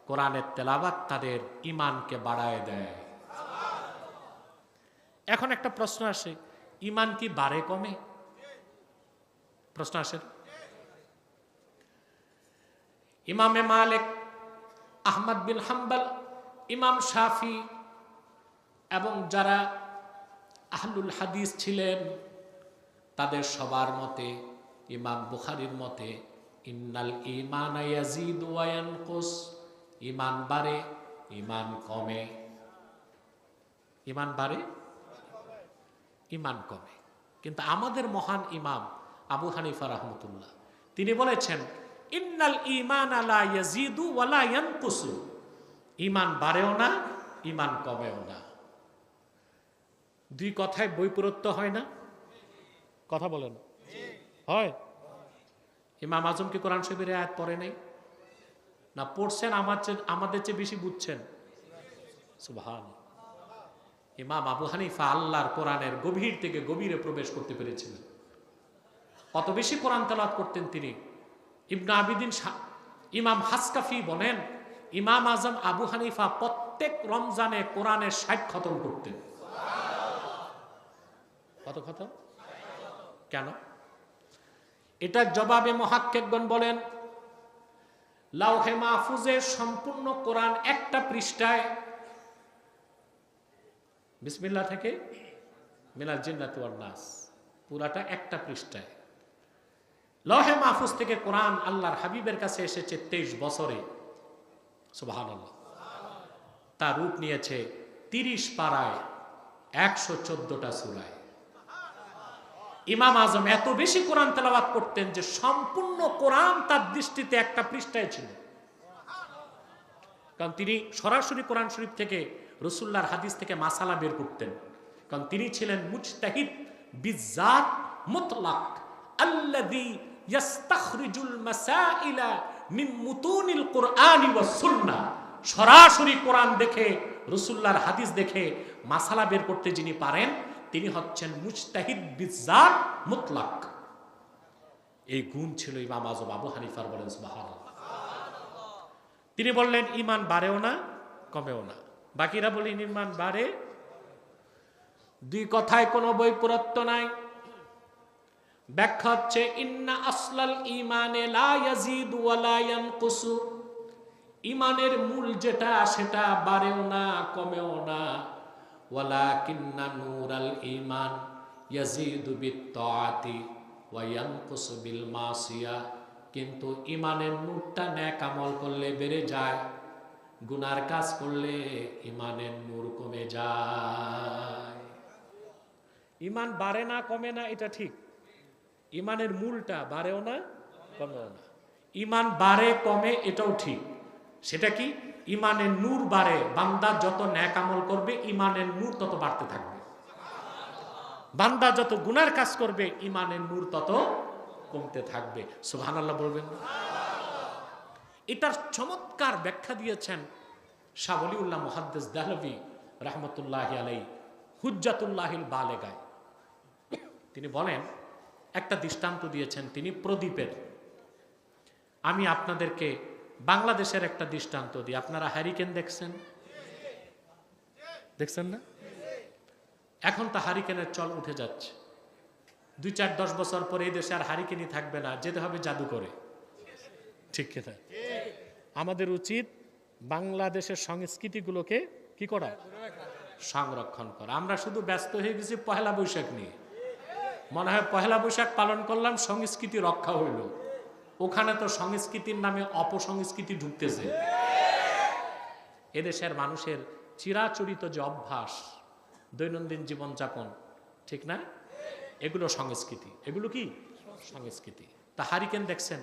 কোরআনের তেলাওয়াত তাদের ঈমানকে বাড়ায় দেয়। এখন একটা প্রশ্ন আসে, ঈমান কি বাড়ে কমে? প্রশ্ন আসে। ইমামে মালিক, আহমদ বিন হাম্বল, ইমাম শাফি এবং যারা আহলুল হাদিস ছিলেন, তাদের সবার মতে, ইমাম বুখারীর মতে, ইন্নাল ঈমানা ইয়াজিদু ওয়া ইয়ানকুস, ঈমান বাড়ে, ঈমান কমে। ঈমান বাড়ে, ঈমান কমে। কিন্তু আমাদের মহান ইমাম আবু হানিফা রাহমাতুল্লাহ, তিনি বলেছেন ইন্নাল ঈমানা লা ইয়াজিদু ওয়া লা ইয়ানকুসু। ঈমান বাড়েও না, ঈমান কমেও না। দুই কথায় বৈপরীত্য হয় না? কথা বলেন। হয়? ইমাম আজম কি কোরআন শরীফের আয়াত পড়ে নাই? না পড়ছেন, আমাদের চেয়ে বেশি বুঝছেন। সুবহানাল্লাহ। ইমাম আবু হানিফা আল্লাহর কোরআনের গভীর থেকে গভীরে প্রবেশ করতে পেরেছিলেন। কত বেশি কোরআন তেলাওয়াত করতেন তিনি। ইবনে আবিদিন ইমাম হাসকাফি বলেন, ইমাম আজম আবু হানিফা প্রত্যেক রমজানে কোরআনের 60 খতম করতেন। কত খতম? কেন? এটার জবাবে মুহাক্কিকগণ বলেন, লাউহে মাহফুজের সম্পূর্ণ কোরআন একটা পৃষ্ঠায়, বিসমিল্লাহ থেকে মিনাল জিন্নাতি ওয়ান নাস, পুরাটা একটা পৃষ্ঠায়। লৌহে মাহফুজ থেকে কোরআন আল্লাহর হাবিবের কাছে এসেছে 23 বছরে। সুবহানাল্লাহ। তার রূপ নিয়েছে 30 পারায় 114টা সূরায়। ইমাম আজম এত বেশি কোরআন তেলাওয়াত করতেন যে সম্পূর্ণ কোরআন তার দৃষ্টিতে একটা পৃষ্ঠায় ছিল। কারণ তিনি সরাসরি কোরআন শরীফ থেকে, রাসূলুল্লাহর হাদিস থেকে মাসালা বের করতেন। কারণ তিনি ছিলেন মুজতাহিদ বিজাত মুতলাক আল্লাযী ইস্তাখরিজুল মাসাইলা মিন মুতুনিল কুরআনি ওয়াস সুন্নাহ। সরাসরি কোরআন দেখে, রাসূলুল্লাহর হাদিস দেখে মাসালা বের করতে যিনি পারেন, তিনি হচ্ছেন মুজতাহিদ বিজাত মুতলাক। এই গুণ ছিল ইমাম আজম আবু হানিফার। বলেন সুবহানাল্লাহ। তিনি বললেন ঈমান বাড়েও না কমেও না। বাকিরা বলেন ঈমান বাড়ে। দুই কথায় কোনো বৈপরীত্য নাই। ব্যাখ্যা হচ্ছে ইন্না আসলাল ঈমানে লা ইয়াজিদু ওয়া লা ইয়ানকুসু। ঈমানের মূল যেটা সেটা বাড়েও না কমেও না। ওয়ালাকিন্না নূরাল ঈমান ইয়াজিদু বিত-তাআতি ওয়া ইয়ানকুসু বিল মাসিয়া। কিন্তু ঈমানের নূরটা নেক আমল করলে বেড়ে যায়, গুনার কাজ করলে ঈমানের নূর কমে যায়। ঈমান বাড়ে না কমে না এটা ঠিক। ঈমানের মূলটা বাড়েও না কমেও না। ঈমান বাড়ে কমে এটাও ঠিক। সেটা কি? ঈমানের নূর বাড়ে। বান্দা যত নেক আমল করবে ঈমানের নূর তত বাড়তে থাকবে। বান্দা যত গুনার কাজ করবে ঈমানের নূর তত কমতে থাকবে। সুবহানাল্লাহ বলবেন। এটার চমৎকার ব্যাখ্যা দিয়েছেন শাহ ওলিউল্লাহ মুহাদ্দিস দেহলভী রাহমাতুল্লাহি আলাইহি হুজ্জাতুল্লাহিল বালেগায়। তিনি বলেন, একটা দৃষ্টান্ত দিয়েছেন তিনি প্রদীপের। আমি আপনাদেরকে বাংলাদেশের একটা দৃষ্টান্ত দিই। আপনারা হারিকেন দেখছেন? দেখছেন না? এখন তো হারিকেনের চল উঠে যাচ্ছে। 2-4-10 বছর পরে এই দেশে আর হারিকেনই থাকবে না, যেতে হবে জাদুঘরে। ঠিক কিনা? আমাদের উচিত বাংলাদেশের সংস্কৃতিগুলোকে কি করা? সংরক্ষণ করা। আমরা শুধু ব্যস্ত হয়ে গেছি পহেলা বৈশাখ নিয়ে। মনে হয় পহেলা বৈশাখ পালন করলাম, সংস্কৃতি রক্ষা হইল। ওখানে তো সংস্কৃতির নামে অপসংস্কৃতি ঢুকতেছে। এদেশের মানুষের চিরাচরিত যে অভ্যাস, দৈনন্দিন জীবনযাপন, ঠিক না? এগুলো সংস্কৃতি। এগুলো কি সংস্কৃতি? তা হারিকেন দেখছেন,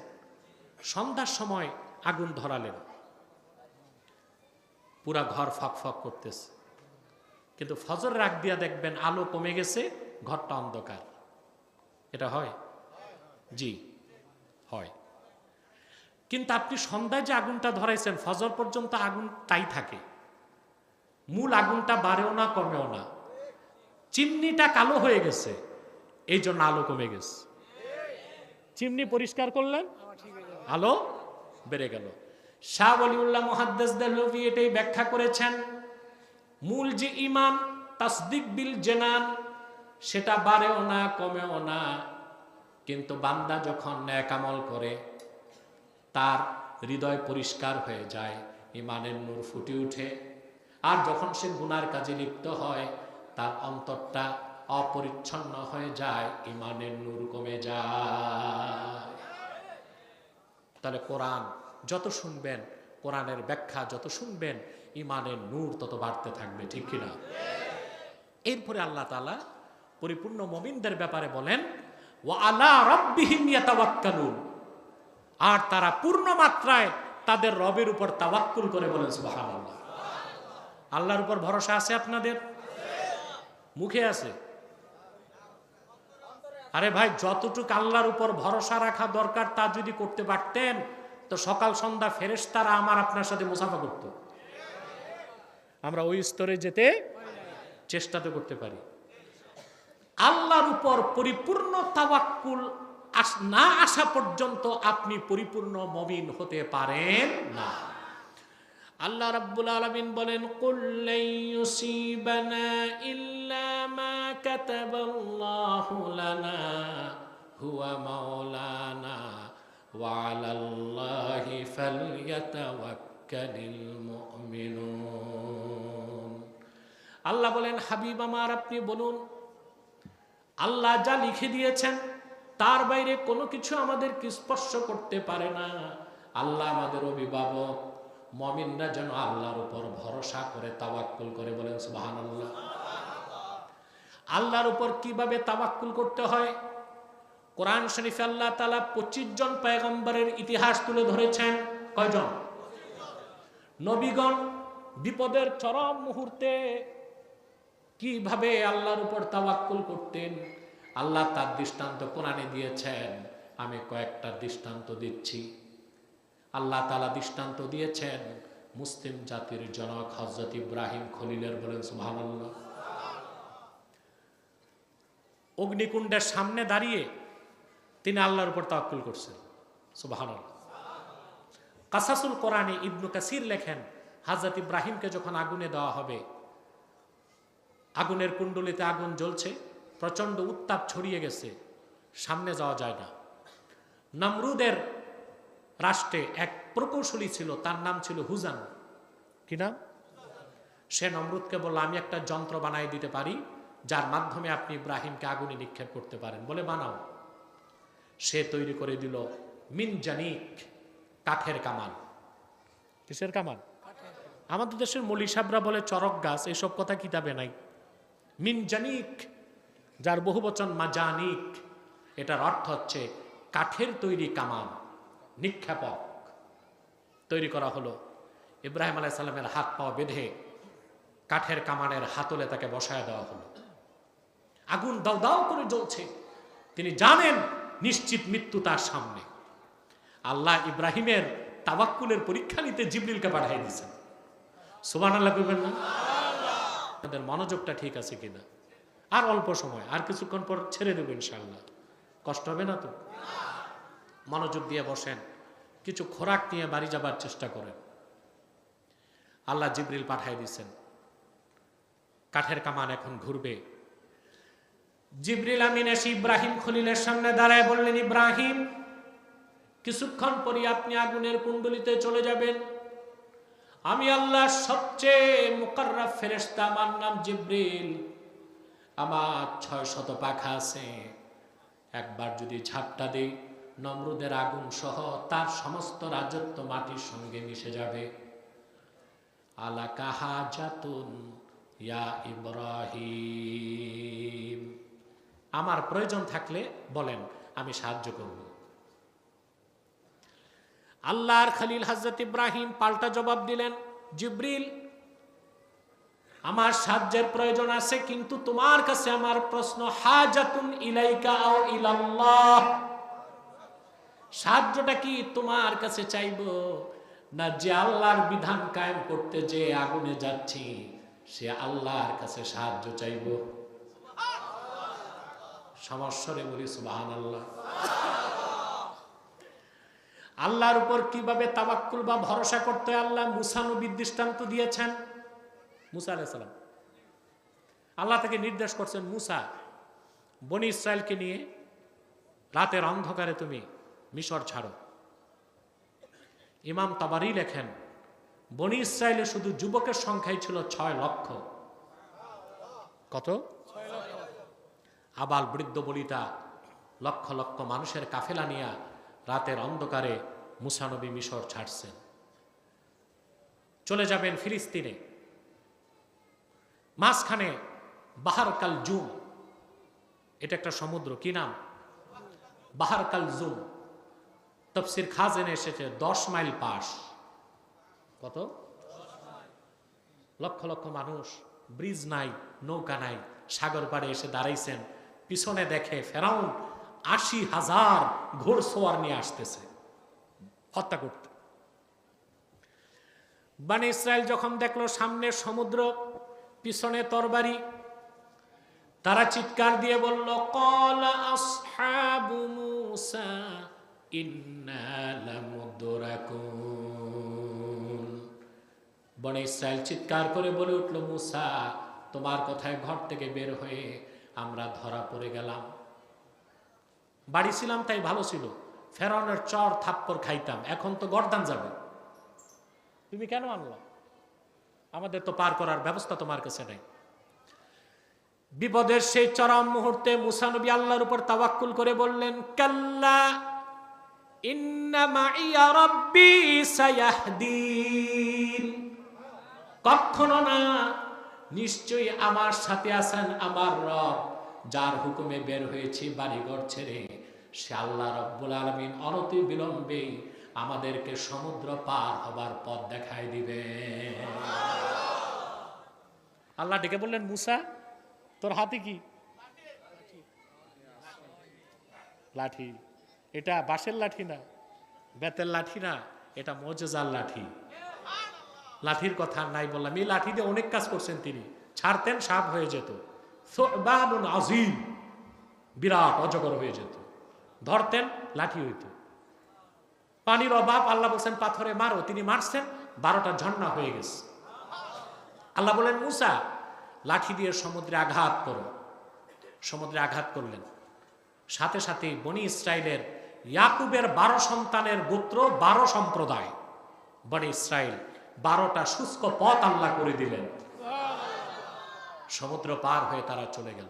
সন্ধ্যার সময় আগুন ধরালেন, পুরা ঘর ফক ফক করতেছে। কিন্তু ফজর রাগ দিয়া দেখবেন আলো কমে গেছে, ঘরটা অন্ধকার। এটা হয়? জি হয়। কিন্তু আপনি সন্ধ্যায় যে আগুনটা ধরাইছেন, ফজর পর্যন্ত আগুন তাই থাকে। মূল আগুনটা বাড়েও না কমেও না। চিমনিটা কালো হয়ে গেছে, এই জন্য আলো কমে গেছে। চিমনি পরিষ্কার করলেন, আলো বেড়ে গেল। শাহ ওলিউল্লাহ মুহাদ্দিস দেহলভী এটাই ব্যাখ্যা করেছেন। মূল যে ঈমান তাসদিক বিল জানান, সেটা বাড়েও না কমেও না। কিন্তু বান্দা যখন নেক আমল করে তার হৃদয় পরিষ্কার হয়ে যায়, ঈমানের নূর ফুটে ওঠে। আর যখন সে গুনার কাজে লিপ্ত হয় তার অন্তরটা অপরিচ্ছন্ন হয়ে যায়, ঈমানের নূর কমে যায়। তাহলে কোরআন যত শুনবেন, কোরআনের ব্যাখ্যা যত শুনবেন, ঈমানের নূর তত বাড়তে থাকবে। ঠিক কিনা? এরপরে আল্লাহ তাআলা পরিপূর্ণ মুমিনদের ব্যাপারে বলেন, ওয়া আলা রাব্বিহিম ইয়াতাওয়াক্কালুন। আর তারা পূর্ণ মাত্রায় তাদের রবের উপর তাওয়াক্কুল করে। বলেন সুবহানাল্লাহ। আল্লাহর উপর ভরসা আছে আপনাদের? মুখে আছে? আরে ভাই, যতটুকু আল্লাহর উপর ভরসা রাখা দরকার তা যদি করতে পারতেন তো সকাল সন্ধ্যা ফেরেশতারা আমার আপনার সাথে মুসাফা করত। আমরা ওই স্তরে যেতে চেষ্টা তো করতে পারি। আল্লাহর উপর পরিপূর্ণ তাওয়াক্কুল না আসা পর্যন্ত আপনি পরিপূর্ণ মুমিন হতে পারেন না। আল্লাহ রাব্বুল আলামিন বলেন, কুল লা ইউসিবানা ইল্লা মা কাতাবাল্লাহু লানা হুয়া মাওলানা ওয়া আলাল্লাহি ফালইয়াতাওয়াক্কালিল মুমিনুন। আল্লাহ বলেন, হাবিব আমার আপনি বলুন, আল্লাহ যা লিখে দিয়েছেন তার বাইরে কোনো কিছু আমাদেরকে স্পর্শ করতে পারে না। আল্লাহ আমাদের অভিভাবক, মুমিনরা যেন আল্লাহর উপর ভরসা করে তাওয়াক্কুল করে, বলেন সুবহানাল্লাহ। আল্লাহর উপর কিভাবে তাওয়াক্কুল করতে হয়? কোরআন শরীফে আল্লাহ তাআলা 25 জন পয়গম্বরের ইতিহাস তুলে ধরেছেন। কয়জন? নবীগণ বিপদের চরম মুহূর্তে কিভাবে আল্লাহর উপর তাওয়াক্কুল করতেন, আল্লাহ তার দৃষ্টান্ত কোরআনে দিয়েছেন। আমি কয়েকটা দৃষ্টান্ত দিচ্ছি। আল্লাহ তাআলা দৃষ্টান্ত দিয়েছেন মুসলিম জাতির জনক হযরত ইব্রাহিম খলিলের, বলেন সুবহানাল্লাহ। অগ্নিকুণ্ডের সামনে দাঁড়িয়ে তিনি আল্লাহর উপর তাওয়াক্কুল করছেন, সুবহানাল্লাহ। কাসাসুল কোরআনে ইবনু কাসির লেখেন, হযরত ইব্রাহিমকে যখন আগুনে দেওয়া হবে, আগুনের কুণ্ডলিতে আগুন জ্বলছে, প্রচন্ড উত্তাপ ছড়িয়ে গেছে, সামনে যাওয়া যায় না। নমরুদের রাষ্ট্রে এক প্রকৌশলী ছিল, তার নাম ছিল হুজান। কি নাম? সে নমরুদকে বলল, আমি একটা যন্ত্র বানাই দিতে পারি যার মাধ্যমে আপনি ইব্রাহিমকে আগুনে নিক্ষেপ করতে পারেন। বলে, বানাও। সে তৈরি করে দিল মিনজানিক, কাঠের কামান। কিসের কামান? আমাদের দেশের মৌলী সাহেবরা বলে চরক গাছ, এসব কথা কিতাবে নাই। মিনজানিক, যার বহু বচন মাজানিক, এটার অর্থ হচ্ছে কাঠের তৈরি কামান, নিক্ষেপক। তৈরি করা হলো। ইব্রাহিম আলাইহিস সালামের হাত পা বেঁধে কাঠের কামানের হাতলে তাকে বসায় দেওয়া হলো। আগুন দাউ দাউ করে জ্বলছে। তিনি জানেন নিশ্চিত মৃত্যু তার সামনে। আল্লাহ ইব্রাহিমের তাওয়াক্কুলের পরীক্ষা নিতে জিবরিলকে পাঠিয়ে দিয়েছেন। সুবহানাল্লাহ বলবেন না? আমাদের মনোযোগটা ঠিক আছে কিনা? আর অল্প সময়, আর কিছুক্ষণ পর ছেড়ে দেব ইনশাআল্লাহ। কষ্ট হবে না তো? মনোযোগ দিয়ে বসেন, কিছু খোরাক নিয়ে বাড়ি যাবার চেষ্টা করেন। আল্লাহ জিবরিল পাঠিয়ে দিয়েছেন। কাঠের কামান এখন ঘুরবে। জিবরিল আমিন এসে ইব্রাহিম খলিলের সামনে দাঁড়ায় বললেন, ইব্রাহিম, কিছুক্ষণ পরে আপনি আগুনের কুণ্ডলিতে চলে যাবেন। আমি আল্লাহর সবচেয়ে মুকাররাব ফেরেশতা, আমার নাম জিবরিল। আমার 600 পাখা আছে। একবার যদি ঝাপটা দেই, নমরুদের আগুন সহ তার সমস্ত রাজত্ব মাটির সঙ্গে মিশে যাবে। আলাকা হাজাতুন ইয়া ইব্রাহিম, আমার প্রয়োজন থাকলে বলেন, আমি সাহায্য করব। আল্লাহর খলিল হযরত ইব্রাহিম পাল্টা জবাব দিলেন, জিবরিল, আমার সাহায্যের প্রয়োজন আছে, কিন্তু তোমার কাছে আমার প্রশ্ন, হাজাতুন ইলাইকা আও ইলাল্লাহ, সাহায্যটা কি তোমার কাছে চাইবো, না যে আল্লাহর বিধান কায়েম করতে যে আগুনে যাচ্ছি সে আল্লাহর কাছে সাহায্য চাইবো? সমস্যরে বলি সুবহানাল্লাহ। আল্লাহর উপর কিভাবে তাওয়াক্কুল বা ভরসা করতে আল্লাহ মুসা নবীর দৃষ্টান্ত দিয়েছেন। মুসা আলাইহিস সালাম, আল্লাহ তাকে নির্দেশ করছেন, মুসা, বনি ইসরায়েলকে নিয়ে রাতের অন্ধকারে তুমি মিশর ছাড়ো। ইমাম তাবারি লেখেন, বনি ইসরায়েলে শুধু যুবকের সংখ্যাই ছিল 6 লক্ষ। কত? আবাল বৃদ্ধ বনিতা লক্ষ লক্ষ মানুষের কাফেলা নিয়ে রাতের অন্ধকারে মুসা নবী মিশর ছাড়ছেন। চলে যাবেন ফিলিস্তিনে। মাঝখানে বাহার কাল জুম, এটা একটা সমুদ্র, কি নাম? বাহার কাল জুম। তাফসীর খাজেনে এসেছে 10 মাইল পাশ। কত? লক্ষ লক্ষ মানুষ, ব্রিজ নাই, নৌকা নাই, সাগর পাড়ে এসে দাঁড়াইছেন। পিছনে দেখে ফেরাউন 80,000 ঘোড়সওয়ার নিয়ে আসতেছে হত্যা করতে। বনি ইসরায়েল যখন দেখলো সামনে সমুদ্র, পিছনে তরবারি, তারা চিৎকার দিয়ে বলল, ক্বালা আসহাবু মূসা ইন্না লামুদরাকুন। বনি ইসরায়েল চিৎকার করে বলে উঠল, মূসা, তোমার কথায় ঘর থেকে বের হয়ে আমরা ধরা পড়ে গেলাম। বাড়ি ছিলাম তাই ভালো ছিল, ফেরাউনের চর থাপ্পড় খাইতাম, এখন তো গর্দান যাবে, তুমি কেন আনলা? আমাদের তো পার করার ব্যবস্থা তোমার কাছে নাই। বিপদের সেই চরম মুহূর্তে মুসা নবী আল্লাহর উপর তাওয়াক্কুল করে বললেন, কাল্লা ইন্না মাইয়া রাব্বি সায়াহদিন, কখনো না, নিশ্চয়ই আমার সাথে আছেন আমার রব, যার হুকুমে বের হয়েছি বাড়িঘর ছেড়ে, সে আল্লাহ রব্বুল আলামিন অনতি বিলম্বে আমাদেরকে সমুদ্র পার হবার পথ দেখায় দিবে। আল্লাহ ডেকে বললেন, মুসা তোর হাতে কি? লাঠি। এটা বাঁশের লাঠি না, বেতের লাঠি না, এটা মুজিজার লাঠি। লাঠির কথা নাই বললাম, এই লাঠি দিয়ে অনেক কাজ করছেন তিনি। ছাড়তেন সাপ হয়ে যেত, সুবহানুন আযীম, বিরাট অজগর হয়ে যেত। ধরতেন লাঠি হইত। পানির অভাব, আল্লাহ বলছেন পাথরে মারো, তিনি মারছেন, 12টা ঝর্ণা হয়ে গেছে। আল্লাহ বলেন, মুসা লাঠি দিয়ে সমুদ্রে আঘাত করো। সমুদ্রে আঘাত করলেন, সাথে সাথে বনি ইসরাইলের ইয়াকুবের 12 সন্তানের গোত্র 12 সম্প্রদায়, বনি ইসরাইল 12টা শুষ্ক পথ আল্লাহ করে দিলেন। সমুদ্র পার হয়ে তারা চলে গেল।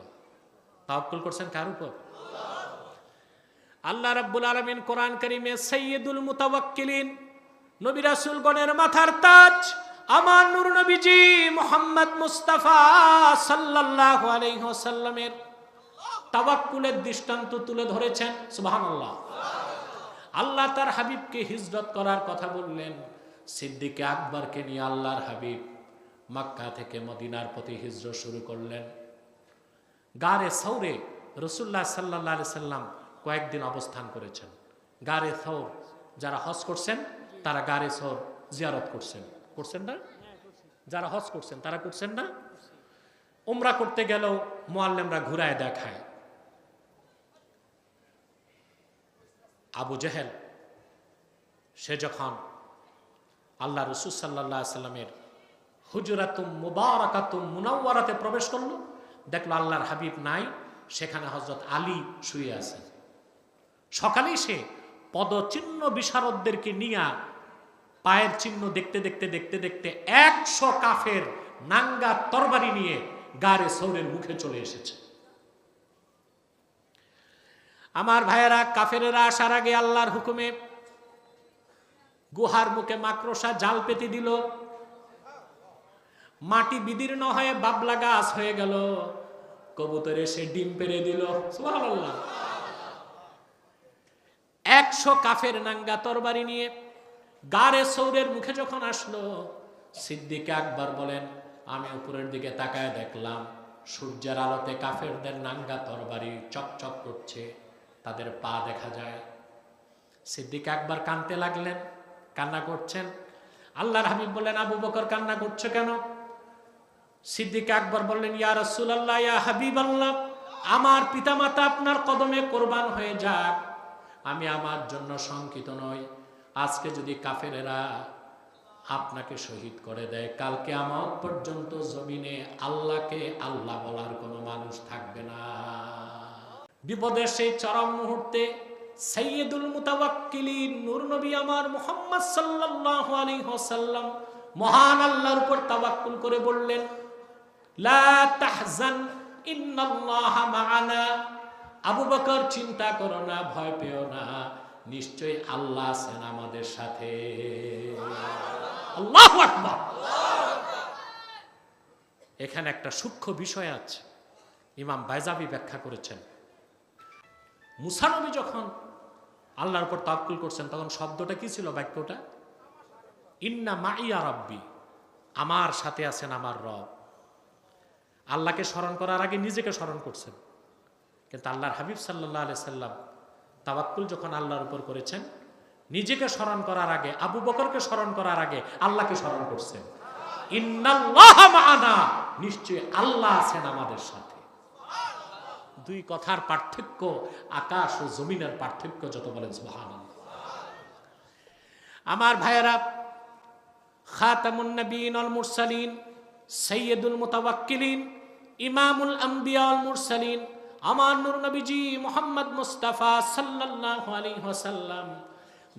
তাওয়াক্কুল করছেন কার উপর? আল্লাহ রাব্বুল আলামিন কোরআন কারীমে সাইয়্যিদুল মুতাওয়াক্কিলিন, নবী রাসূলগণের মাথার তাজ আমার নূর নবীজি মুহাম্মদ মুস্তাফা সাল্লাল্লাহু আলাইহি ওয়াসাল্লামের তাওয়াক্কুলের দৃষ্টান্ত তুলে ধরেছেন। সুবহানাল্লাহ। আল্লাহ তার হাবিবকে হিজরত করার কথা বললেন। সিদ্দিক আকবরকে নিয়ে আল্লাহর হাবিব মক্কা থেকে মদিনার প্রতি হিজরত শুরু করলেন। গারে সৌরে রাসূলুল্লাহ সাল্লাল্লাহু আলাইহি সাল্লাম কয়েকদিন অবস্থান করেছেন। গারে সৌর যারা হজ করছেন তারা গারে সৌর জিয়ারত করছেন, করছেন না? যারা হজ করছেন তারা করছেন না? উমরা করতে গেলেও মুআল্লিমরা ঘুরায় দেখায়। আবু জেহেল সে যখন আল্লাহ রাসূল সাল্লাল্লাহু আলাইহি সাল্লামের হুজরাতুম মুবারাকাতুম মুনাওয়ারাতে প্রবেশ করলো, দেখলো আল্লাহর হাবিব নাই, সেখানে হযরত আলী শুয়ে আছেন। সকালেই সে পদচিহ্ন বিশারদদেরকে নিয়ে পায়ের চিহ্ন দেখতে দেখতে দেখতে দেখতে 100 কাফের নাঙ্গা তরবারি নিয়ে গারে সৌরের মুখে চলে এসেছে। আমার ভাইয়েরা, কাফেরেরা আসার আগে আল্লাহর হুকুমে গুহার মুখে মাকড়সা জাল পেতে দিল, মাটি বিদীর্ণ হয়ে বাবলা গাছ হয়ে গেল, কবুতর এসে ডিম পেড়ে দিল। সুবহানাল্লাহ। 100 কাফের নাঙ্গা তরবারি নিয়ে গারে সৌরের মুখে যখন আসলো, সিদ্দিক আকবর বলেন, আমি উপরের দিকে তাকায় দেখলাম সূর্যের আলোতে কাফেরদের নাঙ্গা তরবারি চকচক করছে, তাদের পা দেখা যায়। সিদ্দিক আকবর কাঁদতে লাগলেন, কান্না করছেন। আল্লাহর হাবিব বললেন, আবু বকর কান্না করছো কেন? সিদ্দিক আকবর বললেন, ইয়া রাসূলুল্লাহ, ইয়া হাবিবাল্লাহ, আমার পিতামাতা আপনার কদমে কোরবান হয়ে যাক, আমি আমার জন্য শঙ্কিত নই। আজকে যদি কাফেরেরা আপনাকে শহীদ করে দেয়, কাল কিয়ামত পর্যন্ত জমিনে আল্লাহকে আল্লাহ বলার কোনো মানুষ থাকবে না। বিপদের সেই চরম মুহূর্তে সাইয়্যিদুল মুতাওয়াক্কিলিন নূর নবী আমার মুহাম্মদ সাল্লাল্লাহু আলাইহি ওয়াসাল্লাম মহান আল্লাহর উপর তাওয়াক্কুল করে বললেন, লা তাহজান ইন্নাল্লাহা মা'ানা, আবু বকর চিন্তা করো না, ভয় পেও না, নিশ্চয়ই আল্লাহ আছেন আমাদের সাথে। আল্লাহু আকবার। এখানে একটা সূক্ষ্ম বিষয় আছে, ইমাম বাইজাবি ব্যাখ্যা করেছেন। মুসা নবী যখন আল্লাহর উপর তাওয়াক্কুল করছেন, তখন শব্দটা কি ছিল? বাক্যটা ইন্না মাইয়া রাব্বি, আমার সাথে আছেন আমার রব। আল্লাহকে স্মরণ করার আগে নিজেকে স্মরণ করছেন। কিন্তু আল্লাহর হাবিব সাল্লাল্লাহু আলাইহি সাল্লাম তাওয়াক্কুল যখন আল্লাহর উপর করেছেন, নিজেকে স্মরণ করার আগে, আবু বকরকে স্মরণ করার আগে আল্লাহকে স্মরণ করছেন। ইন্নাল্লাহা মা'ানা, নিশ্চয়ই আল্লাহ আছেন আমাদের সাথে। দুই কথার পার্থক্য আকাশ ও জমিনের পার্থক্য যত, বলেন সুবহানাল্লাহ। আমার ভাইয়েরা, খাতামুন নবিয়্যিন ওয়াল মুরসালিন, সাইয়্যিদুল মুতাওয়াক্কিলিন, ইমামুল আম্বিয়া ওয়াল মুরসালিন আমার নূর নবীজি মুহাম্মদ মুস্তাফা সাল্লাল্লাহু আলাইহি ওয়াসাল্লাম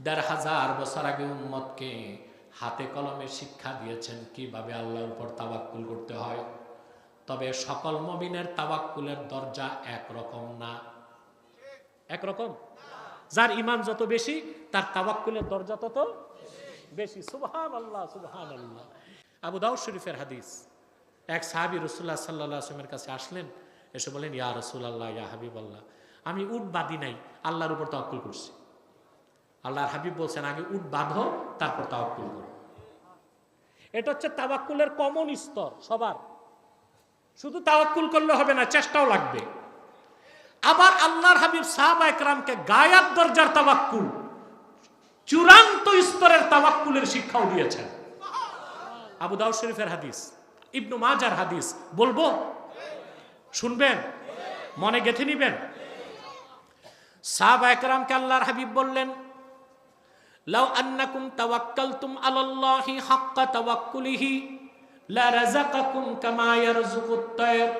১৫০০ বছর আগে উম্মতকে হাতে কলমে শিক্ষা দিয়েছেন কিভাবে আল্লাহর উপর তাওয়াক্কুল করতে হয়। তবে সকল মুমিনের তাওয়াক্কুলের দরজা একরকম না। একরকম? যার ঈমান যত বেশি তার তাওয়াক্কুলের দরজা তত বেশি। সুবহানাল্লাহ, সুবহানাল্লাহ। আবু দাউদ শরীফের হাদিস, এক সাহাবী রাসূলুল্লাহ সাল্লাল্লাহু আলাইহি ওয়াসাল্লামের কাছে আসলেন, এসে বলেন, ইয়া রাসূলুল্লাহ, ইয়া হাবিবাল্লাহ, আমি উট বাঁধি নাই, আল্লাহর উপর তাওয়াক্কুল করছি। আল্লাহর হাবিব বলছেন, আগে উট বাঁধো, তারপর তাওয়াক্কুল করো। এটা হচ্ছে তাওয়াক্কুলের কমন স্তর সবার। শুধু তাওয়াক্কুল করলে হবে না, চেষ্টাও লাগবে। আবার আল্লাহর হাবিব সাহাবায়ে কেরামকে গায়াত দরজার তাওয়াক্কুল, চূড়ান্ত স্তরের তাওয়াক্কুলের শিক্ষাও দিয়েছেন। আবু দাউদ শরীফের হাদিস, ইবনু মাজার হাদিস, বলবো? শুনবেন? মনে গেঁথে নিবেন? সাহাবায়ে কেরামকে আল্লাহর হাবিব বললেন, লাউ আন্নাকুম তাওয়াক্কালতুম আলাল্লাহি হাক্কা তাওয়াক্কুলিহি লা রাযাকাকুম কামা ইয়ারযুকুত তায়র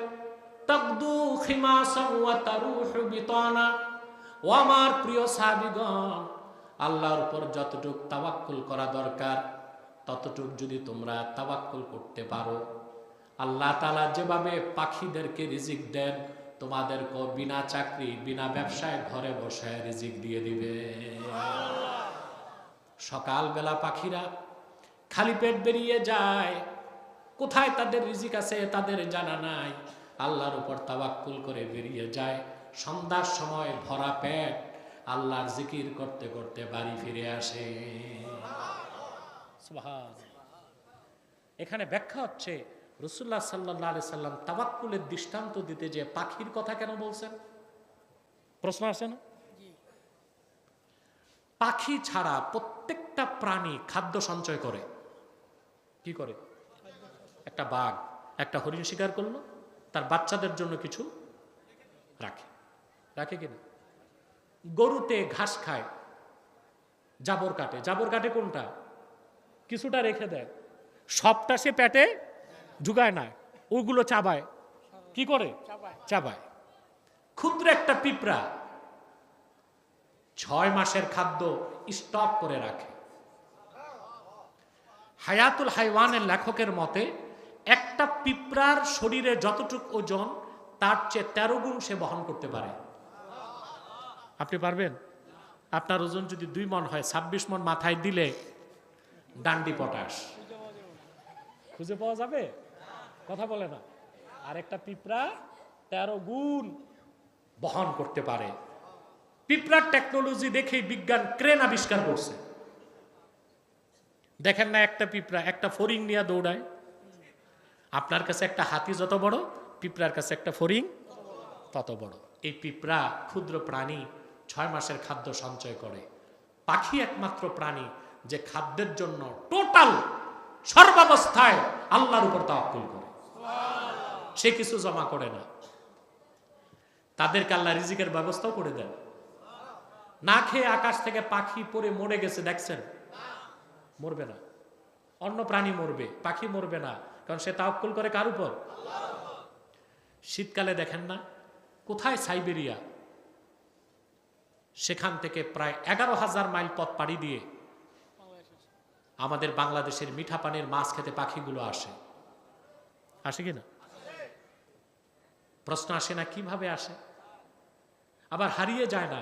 তাগদু খিমাসান ওয়া তারুহু বিতানা। ও আমার প্রিয় সাহাবীগণ, আল্লাহর উপর যতটুক তাওয়াক্কুল করা দরকার ততটুক যদি তোমরা তাওয়াক্কুল করতে পারো, আল্লাহ তাআলা যেভাবে পাখিদেরকে রিজিক দেন, তোমাদেরকে বিনা চাকরি বিনা ব্যবসায় ঘরে বসে রিজিক দিয়ে দিবে। সকালবেলা পাখিরা খালি পেট বেরিয়ে যায়, কোথায় তাদের রিজিক আছে তাদের জানা নাই, আল্লাহর উপর তাওয়াক্কুল করে বেরিয়ে যায়। সন্ধ্যার সময় ভরা পেট আল্লাহর জিকির করতে করতে বাড়ি ফিরে আসে। এখানে ব্যাখ্যা হচ্ছে রাসূলুল্লাহ সাল্লাল্লাহু আলাইহি সাল্লাম তাওয়াক্কুলের দৃষ্টান্ত দিতে যে পাখির কথা কেন বলছেন? প্রশ্ন আসে না? পাখি ছাড়া প্রত্যেকটা প্রাণী খাদ্য সঞ্চয় করে। কি করে? একটা বাঘ একটা হরিণ শিকার করলো, তার বাচ্চাদের জন্য কিছু রাখে, রাখে কিনা? গরুতে ঘাস খায়, জাবর কাটে। জাবর কাটে কোনটা? কিছুটা রেখে দেয়, সবটা সে পেটে ঢুকায় না, ওগুলো চাবায়। কি করে? চাবায়। ক্ষুদ্র একটা পিঁপড়া 6 মাসের খাদ্য স্টক করে রাখে। হায়াতুল হাইওয়ানের লেখকের মতে একটা পিঁপড়ার শরীরে যতটুকু ওজন তার চেয়ে 13 গুণ সে বহন করতে পারে। আপনি পারবেন? আপনার ওজন যদি 2 মণ হয়, 26 মণ মাথায় দিলে ডান্ডি পটাশ খুঁজে পাওয়া যাবে? কথা বলে না। আর একটা পিঁপড়া 13 গুণ বহন করতে পারে। পিঁপড়ার টেকনোলজি দেখেই বিজ্ঞান ক্রেন আবিষ্কার করছে। দেখেন না, একটা পিঁপড়া একটা ফড়িং নিয়ে দৌড়ায়। আপনার কাছে একটা হাতি যত বড়, পিঁপড়ার কাছে একটা ফড়িং তত বড়। এই পিঁপড়া ক্ষুদ্র প্রাণী 6 মাসের খাদ্য সঞ্চয় করে। পাখি একমাত্র প্রাণী যে খাদ্যের জন্য টোটাল সর্বাবস্থায় আল্লাহর উপর তাওয়াক্কুল করে, সে কিছু জমা করে না। তাদেরকে আল্লাহ রিজিকের ব্যবস্থাও করে দেন। না খেয়ে আকাশ থেকে পাখি পড়ে মরে গেছে দেখছেন? মরবে না। অন্য প্রাণী মরবে, পাখি মরবে না, কারণ সে তাওয়াক্কুল করে কার উপর? শীতকালে দেখেন না, কোথায়? সাইবেরিয়া, সেখান থেকে প্রায় 11,000 মাইল পথ পাড়ি দিয়ে আমাদের বাংলাদেশের মিঠা পানির মাছ খেতে পাখিগুলো আসে। আসে কিনা? প্রশ্ন আসে না কিভাবে আসে? আবার হারিয়ে যায় না।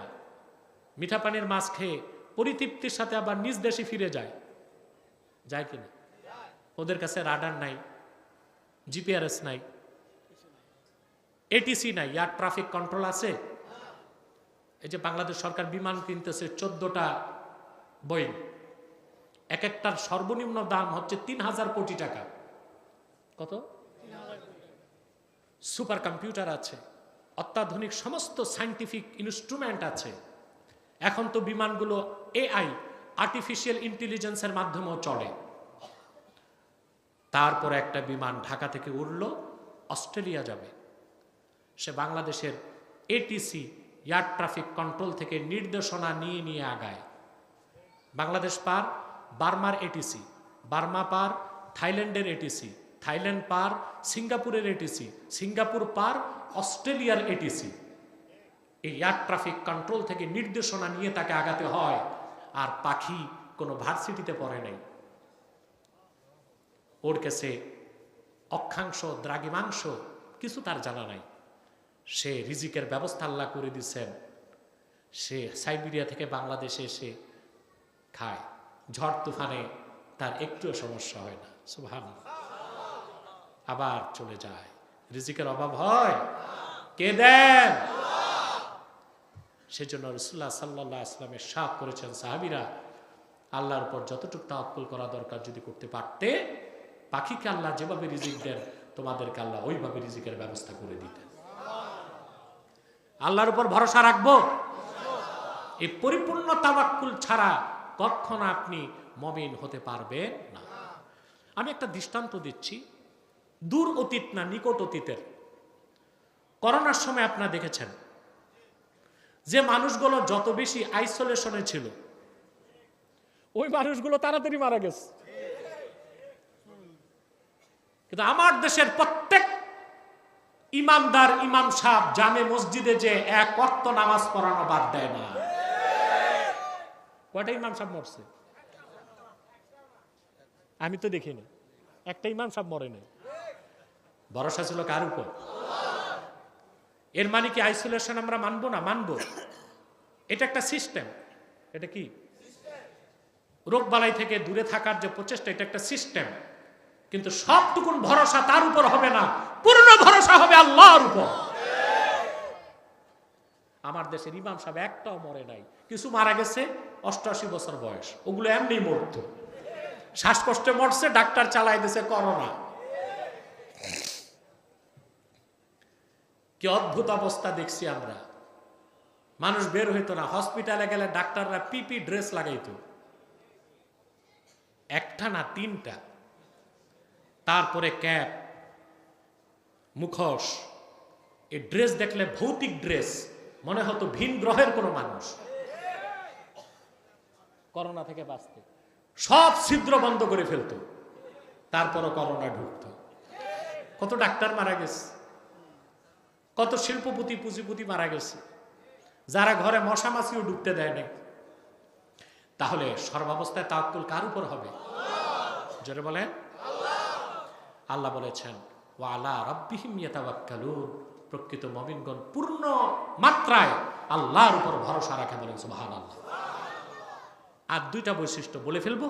মিঠা পানির মাছ খেয়ে পরিতৃপ্তির সাথে আবার নিজ দেশে ফিরে যায়। যায় কিনা? ওদের কাছে রাডার নাই, জিপিআরএস নাই, এটিসি নাই, এয়ার ট্রাফিক কন্ট্রোল আছে। এই যে বাংলাদেশ সরকার বিমান কিনতেছে 14টা বোয়িং, এক একটার সর্বনিম্ন দাম হচ্ছে 3,000 কোটি টাকা। কত? সুপার কম্পিউটার আছে, অত্যাধুনিক সমস্ত সায়েন্টিফিক ইনস্ট্রুমেন্ট আছে। এখন তো বিমানগুলো এআই, আর্টিফিশিয়াল ইন্টেলিজেন্সের মাধ্যমেও চলে। তারপর একটা বিমান ঢাকা থেকে উড়ল, অস্ট্রেলিয়া যাবে। সে বাংলাদেশের এটিসি, এয়ার ট্রাফিক কন্ট্রোল থেকে নির্দেশনা নিয়ে নিয়ে আগায়। বাংলাদেশ পার বার্মার এটিসি, বার্মা পার থাইল্যান্ডের এটিসি, থাইল্যান্ড পার সিঙ্গাপুরের এটিসি, সিঙ্গাপুর পার অস্ট্রেলিয়ার এটিসি। এই এয়ার ট্রাফিক কন্ট্রোল থেকে নির্দেশনা নিয়ে তাকে আগাতে হয়। আর পাখি কোনো ভার্সিটিতে পড়ে নাই, ওর কাছে অক্ষাংশ দ্রাঘিমাংশ কিছু তার জানা নাই। সে রিজিকের ব্যবস্থা আল্লাহ করে দিচ্ছেন, সে সাইবেরিয়া থেকে বাংলাদেশে এসে খায়, ঝড় তুফানে তার একটুও সমস্যা হয় না, সুবহানাল্লাহ। আবার চলে যায়। রিজিকের অভাব হয়? কে দেন? সেজন্য রাসূলুল্লাহ সাল্লাল্লাহু আলাইহি ওয়াসাল্লাম ইরশাদ করেছেন, সাহাবীরা আল্লাহর উপর যতটুকু তাওয়াক্কুল করা দরকার যদি করতে পারতে, পাখিকে আল্লাহ যেভাবে রিজিক দেন তোমাদেরকে আল্লাহ ওইভাবে রিজিকের ব্যবস্থা করে দিতেন। আল্লাহর উপর ভরসা রাখবো। এই পরিপূর্ণ তাওয়াক্কুল ছাড়া কখনো আপনি মুমিন হতে পারবেন না। আমি একটা দৃষ্টান্ত দিচ্ছি, দূর অতীত না, নিকট অতীতের। করোনার সময় আপনারা দেখেছেন যে মানুষগুলো যত বেশি আইসোলেশনে ছিল, ওই মানুষগুলো তাড়াতাড়ি মারা গেছে। কিন্তু আমার দেশের প্রত্যেক ইমানদার ইমাম সাহেব জামে মসজিদে যে এক ওয়াক্ত নামাজ পড়ানো বাদ দেয় না। কয়টা ইমাম সাহেব মরছে? আমি তো দেখিনি, একটা ইমাম সাহেব মরে নাই। ভরসা ছিল কার উপর? এর মানে কি আইসোলেশন আমরা মানবো না? মানবো। এটা একটা সিস্টেম। এটা কি? রোগ বালাই থেকে দূরে থাকার যে প্রচেষ্টা, এটা একটা সিস্টেম। কিন্তু সবটুকুন ভরসা তার উপর হবে না, পূর্ণ ভরসা হবে আল্লাহর উপর। আমার দেশের ইমাম সাহেব একটাও মরে নাই। কিছু মারা গেছে 88 বছর বয়স, ওগুলো এমনি মরত, শ্বাসকষ্টে মরছে, ডাক্তার চালাই দিয়েছে করোনা। কি অদ্ভুত অবস্থা দেখছি আমরা। মানুষ বের হইতো না, হসপিটালে গেলে ডাক্তাররা পিপি ড্রেস লাগাইতো, একটা না তিনটা, তারপরে ক্যাপ, মুখোশ। এই ড্রেস দেখলে ভৌতিক ড্রেস, মনে হতো ভিন গ্রহের কোনো মানুষ। করোনা থেকে বাঁচতে সব ছিদ্র বন্ধ করে ফেলতো, তারপরও করোনা ঢুকতো। কত ডাক্তার মারা গেছে, কত শিল্পপতি পুঁজিপতি মারা গেছে, যারা ঘরে মশা মাছিও ঢুকতে দেয় নাই। তাহলে সর্বাবস্থায় তাওয়াক্কুল কার উপর হবে? জোরে বলেন। আল্লাহ বলেছেন, ওয়া আলা রাব্বিহিম ইয়াতাওয়াক্কালুন, প্রকৃত মুমিনগণ পূর্ণ মাত্রায় আল্লাহর উপর ভরসা রাখে। বলেন সুবহানাল্লাহ। আর দুইটা বৈশিষ্ট্য বলে ফেলবো,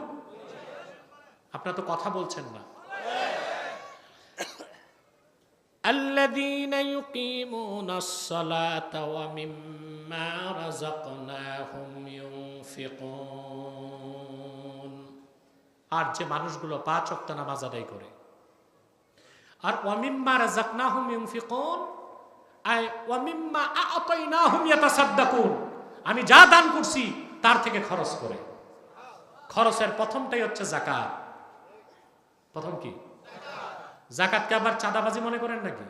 আপনারা তো কথা বলছেন না। الذين يقيمون الصلاة ومما رزقناهم ينفقون। আর যে মানুষগুলো 5 ওয়াক্ত নামাজ আদায় করে, আর ওয়ামিম্মা রাযাকনাহুম ইউনফিকুন, আই ওয়ামিম্মা আ'তাইনাহুম ইয়াতাসাদ্দাকুন, আমি যা দান করছি তার থেকে খরচ করে। খরচের প্রথমটাই হচ্ছে যাকাত। প্রথম কি? যাকাতকে আবার চাঁদাবাজি মনে করেন নাকি?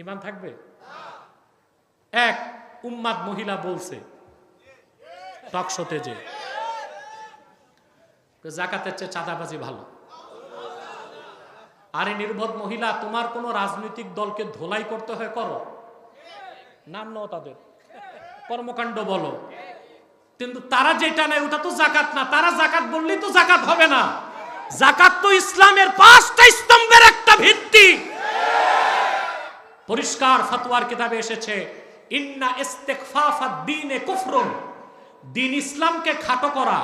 ঈমান থাকবে? এক উম্মাদ মহিলা বলছে টকশোতে যে যাকাতের চেয়ে চাঁদাবাজি ভালো। আরে নির্বোধ মহিলা, তোমার কোন রাজনৈতিক দলকে ধোলাই করতে হয় করো, নাম নাও, তাদের কর্মকাণ্ড বলো, কিন্তু তারা যেটা নেয় ওটা তো যাকাত না। তারা যাকাত বললেই তো যাকাত হবে না। যাকাত তো ইসলামের 5টা স্তম্ভের একটা ভিত্তি। পরিষ্কার ফতোয়ার কিতাবে এসেছে, ইন্না ইস্তিগফাফাদ দ্বীনে কুফরুন, দ্বীন ইসলামকে খাটো করা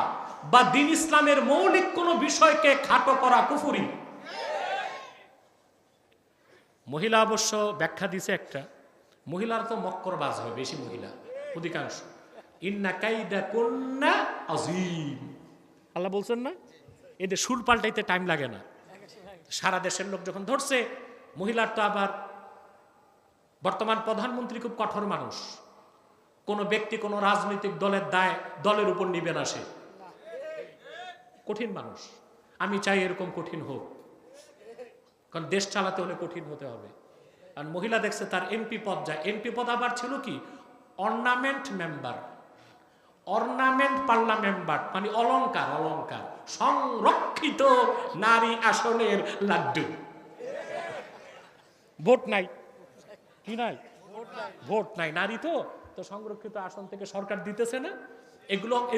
বা দ্বীন ইসলামের মৌলিক কোন বিষয়কে খাটো করা কুফরি। মহিলা অবশ্য ব্যাখ্যা দিছে একটা, মহিলার তো মক্করবাজ হয় বেশি, মহিলা অধিকাংশ। ইন্না কাইদা কুন্না আযীম, আল্লাহ বলছেন না? এদের সুর পাল্টাইতে টাইম লাগে না। সারা দেশের লোক যখন ধরছে, মহিলার তো আবার বর্তমান প্রধানমন্ত্রী খুব কঠোর মানুষ, কোন ব্যক্তি কোন রাজনৈতিক দলের দায় দলের উপর নিবে না, সে কঠিন মানুষ। আমি চাই এরকম কঠিন হোক, কারণ দেশ চালাতে হলে কঠিন হতে হবে। আর মহিলা দেখছে তার এমপি পদ যায়, এমপি পদ আবার ছিল কি অর্নামেন্ট মেম্বার, অর্নামেন্ট পার্লা মেম্বার, মানে অলংকার, অলংকার সংরক্ষিত নারী আসনের লাড্ডু। ভোট নাই, কি নাই, ভোট নাই, নারী তো তো সংরক্ষিত আসন থেকে সরকার দিতেছে না।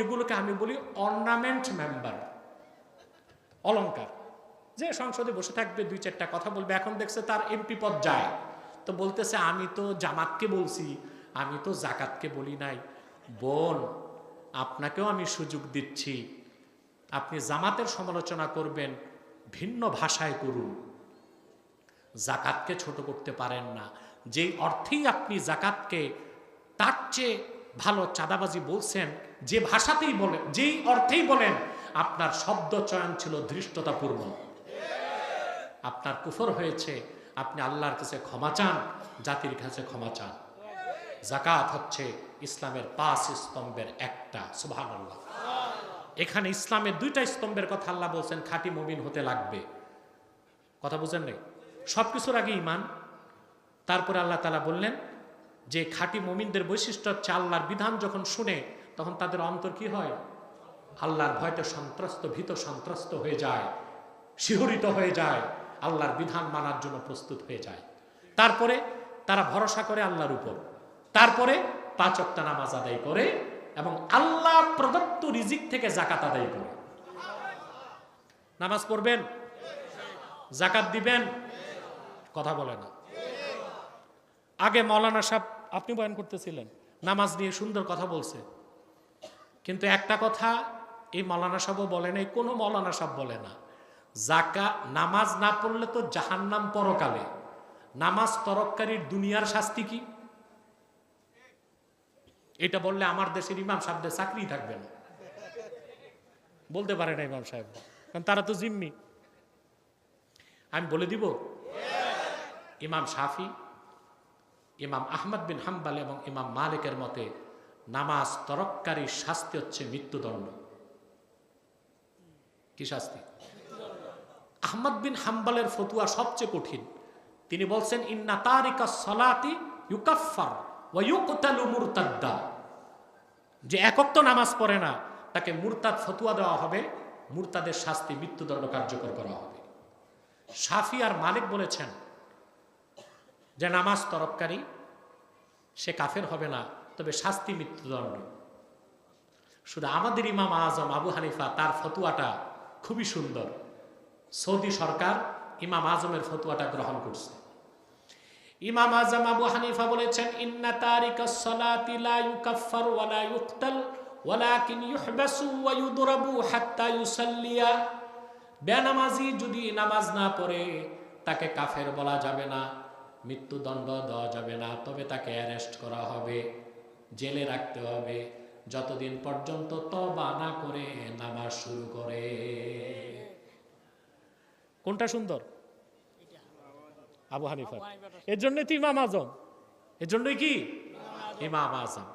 এগুলোকে আমি বলি অর্নামেন্ট মেম্বার, অলংকার। যে সংসদে বসে থাকবে, 2-4টা কথা বলবে। এখন দেখছে তার এমপি পদ যায়, তো বলতেছে আমি তো জামাতকে বলছি, আমি তো জাকাতকে বলি নাই। বোন, আপনাকেও আমি সুযোগ দিচ্ছি, আপনি জামাতের সমালোচনা করবেন, ভিন্ন ভাষায় করুন। জাকাতকে ছোট করতে পারেন না। যেই অর্থেই আপনি জাকাতকে তার চেয়ে ভালো চাঁদাবাজি বলছেন, যে ভাষাতেই বলেন, যেই অর্থেই বলেন, আপনার শব্দ চয়ন ছিল ধৃষ্টতাপূর্ণ, আপনার কুফর হয়েছে। আপনি আল্লাহর কাছে ক্ষমা চান, জাতির কাছে ক্ষমা চান। জাকাত হচ্ছে ইসলামের 5 স্তম্ভের একটা। সুবহানাল্লাহ। এখানে ইসলামের 2টা স্তম্ভের কথা আল্লাহ বলছেন, খাঁটি মুমিন হতে লাগবে। কথা বুঝেন নাই? সবকিছুর আগে ঈমান। তারপরে আল্লাহ তাআলা বললেন যে খাঁটি মুমিনদের বৈশিষ্ট্য হচ্ছে আল্লাহর বিধান যখন শুনে তখন তাদের অন্তর কি হয়? আল্লাহর ভয়তে ভীত সন্ত্রস্ত হয়ে যায়, শিহরিত হয়ে যায়, আল্লাহর বিধান মানার জন্য প্রস্তুত হয়ে যায়। তারপরে তারা ভরসা করে আল্লাহর উপর। তারপরে 5 ওয়াক্ত নামাজ আদায় করে এবং আল্লাহ প্রদত্ত রিজিক থেকে জাকাত আদায় করে। নামাজ পড়বেন, জাকাত দিবেন, কথা বলে না। আগে মৌলানা সাহেব, আপনি বয়ান করতেছিলেন, নামাজ নিয়ে সুন্দর কথা বলছে, কিন্তু একটা কথা এই মৌলানা সাহেবও বলে নাই, কোনো মৌলানা সাহেব বলে না। নামাজ না পড়লে তো জাহান্নাম পরকালে। নামাজ তরককারীর দুনিয়ার শাস্তি কি? এটা বললে আমার দেশের ইমাম সাহেবদের চাকরি থাকবে না। বলতে পারে না ইমাম সাহেব, কারণ তারা তো জিম্মি। আমি বলে দিব, ইমাম শাফি, ইমাম আহমদ বিন হাম্বল এবং ইমাম মালিকের মতে নামাজ তরককারীর শাস্তি হচ্ছে মৃত্যুদণ্ড। কি শাস্তি? আহমদ বিন হাম্বলের ফতুয়া সবচেয়ে কঠিন। তিনি বলছেন, ইন্না তারিকা সলাতি ইউকাফফার ওয়া ইউকতালু মুরতাদ্দা। যে এক ওয়াক্ত নামাজ পড়ে না তাকে মুরতাদ ফতুয়া দেওয়া হবে, মুরতাদের শাস্তি মৃত্যুদণ্ড কার্যকর করা হবে। শাফি আর মালিক বলেছেন যে নামাজ তরককারী, সে কাফের হবে না, তবে শাস্তি মৃত্যুদণ্ড। শুধু আমাদের ইমাম আজম আবু হানিফা, তার ফতুয়াটা খুবই সুন্দর। সৌদি সরকার ইমাম আজমের ফতুয়াটা গ্রহণ করছে। ইমাম আজম আবু হানিফা বলেছেন, ইন্না তারিকাস সালাতি লা ইউকাফফার ওয়া লা ইউকতাল ওয়ালাকিন ইউহবাসু ওয়া ইউদরাবু হাত্তা ইউসাল্লিয়া। বেনামাজি যদি নামাজ না পড়ে তাকে কাফের বলা যাবে না, মৃত্যুদণ্ড দেওয়া যাবে না, তবে তাকে অ্যারেস্ট করা হবে, জেলে রাখতে হবে যতদিন পর্যন্ত তওবা না করে নামাজ শুরু করে। কোনটা সুন্দর? আবু হানিফা। এর জন্যই তো ইমাম আজম, এর জন্যই কি ইমাম আজম।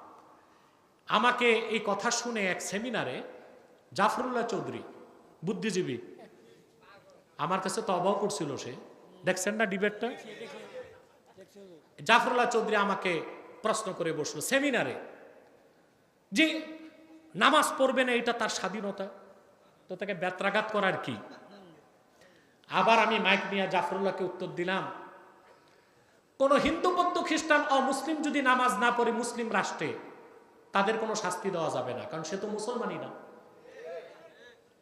আমাকে এই কথা শুনে এক সেমিনারে জাফরুল্লাহ চৌধুরী, বুদ্ধিজীবী, আমার কাছে তওবাও করছিল। সে দেখছেন না ডিবেটটা? জাফরুল্লাহ চৌধুরী আমাকে প্রশ্ন করে বসলো সেমিনারে যে নামাজ পড়বে না, এটা তার স্বাধীনতা, তো তাকে ব্যত্রাঘাত করার কি? আবার আমি মাইক নিয়ে জাফরুল্লাহকে উত্তর দিলাম, কোন হিন্দু, বৌদ্ধ, খ্রিস্টান, অমুসলিম যদি নামাজ না পড়ে মুসলিম রাষ্ট্রে, তাদের কোনো শাস্তি দেওয়া যাবে না, কারণ সে তো মুসলমানই না।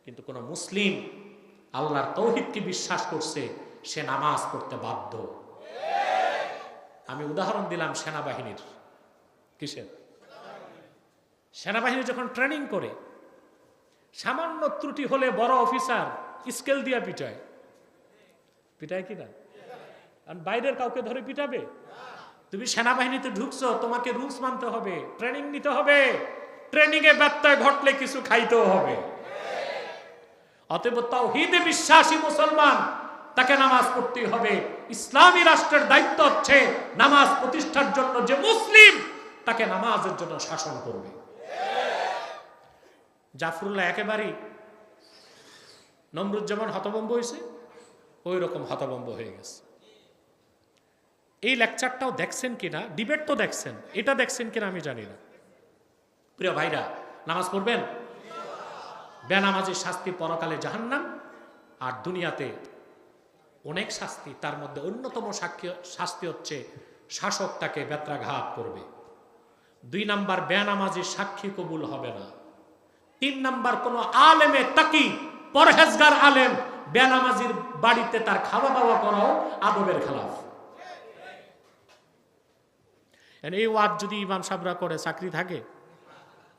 কিন্তু কোন মুসলিম আল্লাহর তৌহিদকে বিশ্বাস করছে, সে নামাজ পড়তে বাধ্য। আমি উদাহরণ দিলাম সেনাবাহিনীর। কিসের? সেনাবাহিনী যখন ট্রেনিং করে, সামান্য ত্রুটি হলে বড় অফিসার স্কেল দিয়া পিটায়। পিটায় কিনা? আর বাইরের কাউকে ধরে পিটাবে? তুমি সেনাবাহিনীতে ঢুকছো, তোমাকে রুলস মানতে হবে, ট্রেনিং নিতে হবে, ট্রেনিং এ ব্যত্যয় ঘটলে কিছু খাইতেও হবে। অতএব তাওহীদে বিশ্বাসী মুসলমান, তাকে নামাজ পড়তেই হবে। ইসলামী রাষ্ট্রের দায়িত্ব হচ্ছে নামাজ প্রতিষ্ঠার জন্য যে মুসলিম, তাকে নামাজের জন্য শাসন করবে। জাফরুল্লাহ একেবারেই নমরুদ যেমন হতভম্ব হয়েছে, ওই রকম হতভম্ব হয়ে গেছে। এই লেকচারটাও দেখছেন কিনা, ডিবেট তো দেখছেন, এটা দেখছেন কিনা আমি জানি না। প্রিয় ভাইরা, নামাজ পড়বেন। বেনামাজির শাস্তি পরকালে জাহান্নাম, আর দুনিয়াতে অনেক শাস্তি। তার মধ্যে অন্যতম শাস্তি হচ্ছে শাসক তাকে বেত্রাঘাত করবে। 2 নাম্বার, বেনামাজি সাক্ষী কবুল হবে না। 3 নাম্বার, কোন আলেমে তাকি পরহেজগার আলেম বেনামাজির বাড়িতে তার খাওয়া দাওয়া করাও আদবের খেলাফ। এই ওয়াজ যদি ইমাম সাহেবরা করে চাকরি থাকে?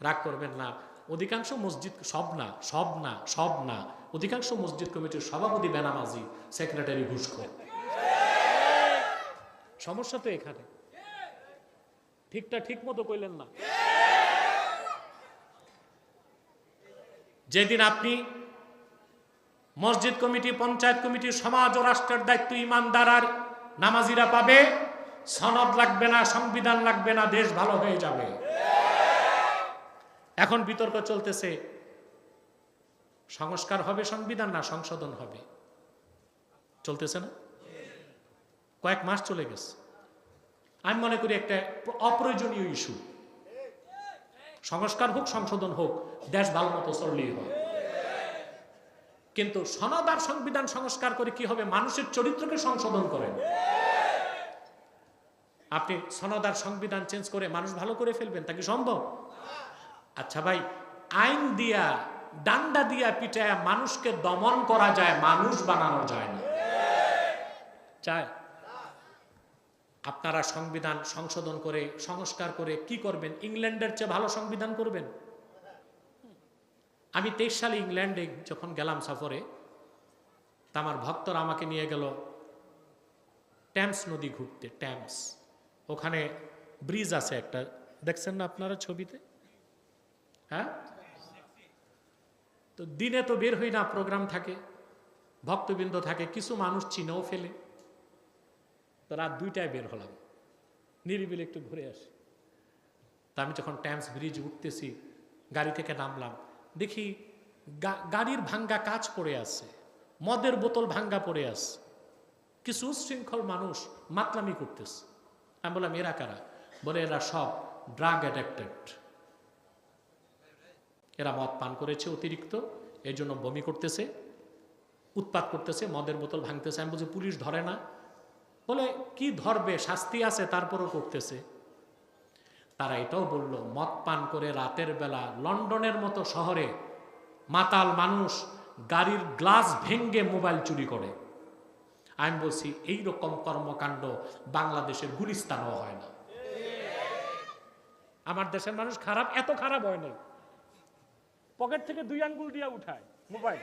রাগ করবেন না, অধিকাংশ মসজিদ, সব না, অধিকাংশ মসজিদ কমিটির সভাপতি বেনামাজি, সেক্রেটারি ঘুষখোর। সমস্যা তো এখানে। ঠিকটা ঠিক মতো কইলেন না। যেদিন আপনি মসজিদ কমিটি, পঞ্চায়েত কমিটি, সমাজ ও রাষ্ট্রের দায়িত্ব ইমানদার আর নামাজিরা পাবে, সনদ লাগবে না, সংবিধান লাগবে না, দেশ ভালো হয়ে যাবে। এখন বিতর্ক চলতেছে, সংস্কার হবে সংবিধান না সংশোধন হবে, চলতেছে না? কয়েক মাস চলে গেছে। আমি মনে করি একটা অপ্রয়োজনীয় ইস্যু। সংস্কার হোক, সংশোধন হোক, দেশ ভালো মতো চললেই হয়। কিন্তু সনদ আর সংবিধান সংস্কার করে কি হবে? মানুষের চরিত্রকে সংশোধন করেন। আপনি সনদ আর সংবিধান চেঞ্জ করে মানুষ ভালো করে ফেলবেন, তা কি সম্ভব? আচ্ছা ভাই, আইন দিয়া, ডান্ডা দিয়া পিটায় মানুষকে দমন করা যায়, মানুষ বানানো যায় না। চায়? আপনারা সংবিধান সংশোধন করে, সংস্কার করে কি করবেন? ইংল্যান্ডের চেয়ে ভালো সংবিধান করবেন। আমি 23 সালে ইংল্যান্ডে যখন গেলাম সফরে, তা আমার ভক্তরা আমাকে নিয়ে গেল ট্যামস নদী ঘুরতে। ট্যামস, ওখানে ব্রিজ আছে একটা, দেখছেন না আপনারা ছবিতে? হ্যাঁ, তো দিনে তো বের হই না, প্রোগ্রাম থাকে, ভক্তবৃন্দ থাকে, কিছু মানুষ চিনেও ফেলে। তো রাত 2টায় বের হলাম, নিরিবিলি একটু ঘুরে আসি। তা আমি যখন ট্যামস ব্রিজ উঠতেছি, গাড়ি থেকে নামলাম, দেখি গাড়ির ভাঙ্গা কাচ পড়ে আছে, মদের বোতল ভাঙ্গা পড়ে আছে, কিছু উচ্ছৃঙ্খল মানুষ মাতলামি করতেছে। আমি বললাম, এরা কারা? বলে, এরা সব ড্রাগ অ্যাডিক্টেড, এরা মদ পান করেছে অতিরিক্ত, এই জন্য বমি করতেছে, উৎপাত করতেছে, মদের বোতল ভাঙতেছে। আমি বলছি, পুলিশ ধরে না? বলে, কি ধরবে, শাস্তি আছে, তারপরও করতেছে। তারা এটাও বলল, মদ পান করে রাতের বেলা লন্ডনের মতো শহরে মাতাল মানুষ গাড়ির গ্লাস ভেঙ্গে মোবাইল চুরি করে। আমি বলছি, এইরকম কর্মকাণ্ড বাংলাদেশের গুলিস্তানও হয় না। আমার দেশের মানুষ খারাপ, এত খারাপ হয় নাই। পকেট থেকে 2 আঙ্গুল দিয়ে উঠায় মোবাইল,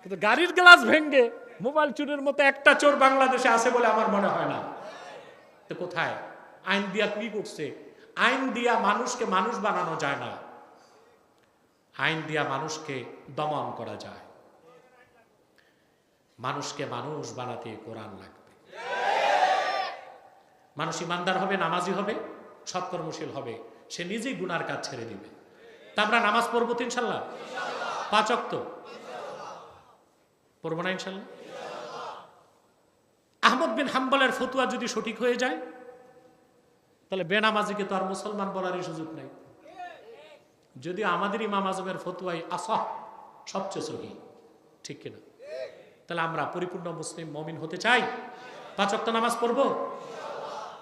কিন্তু গাড়ির গ্লাস ভেঙ্গে মোবাইল চুরির মতো একটা চোর বাংলাদেশে আছে বলে আমার মনে হয় না। তো কোথায়? আইন দিয়া কি করছে? আইন দিয়া মানুষকে মানুষ বানানো যায় না, আইন দিয়া মানুষকে দমন করা যায়। মানুষকে মানুষ বানাতে কোরআন লাগবে। মানুষ ইমানদার হবে, নামাজি হবে, সৎকর্মশীল হবে, সে নিজেই গুনার কাজ ছেড়ে দিবে। তা আমরা নামাজ পড়বো তো ইনশাল্লাহ, 5 ওয়াক্ত পড়বো না ইনশাল্লাহ? আহমদ বিন হাম্বলের ফতুয়া যদি সঠিক হয়ে যায়, তাহলে বেনামাজিকে তো আর মুসলমান বলারই সুযোগ নাই। যদিও আমাদের ইমাম আজমের ফতুয়াই আসাহ, সবচেয়ে সহিহ, ঠিক কিনা? তাহলে আমরা পরিপূর্ণ মুসলিম মুমিন হতে চাই, 5 ওয়াক্ত নামাজ পড়বো।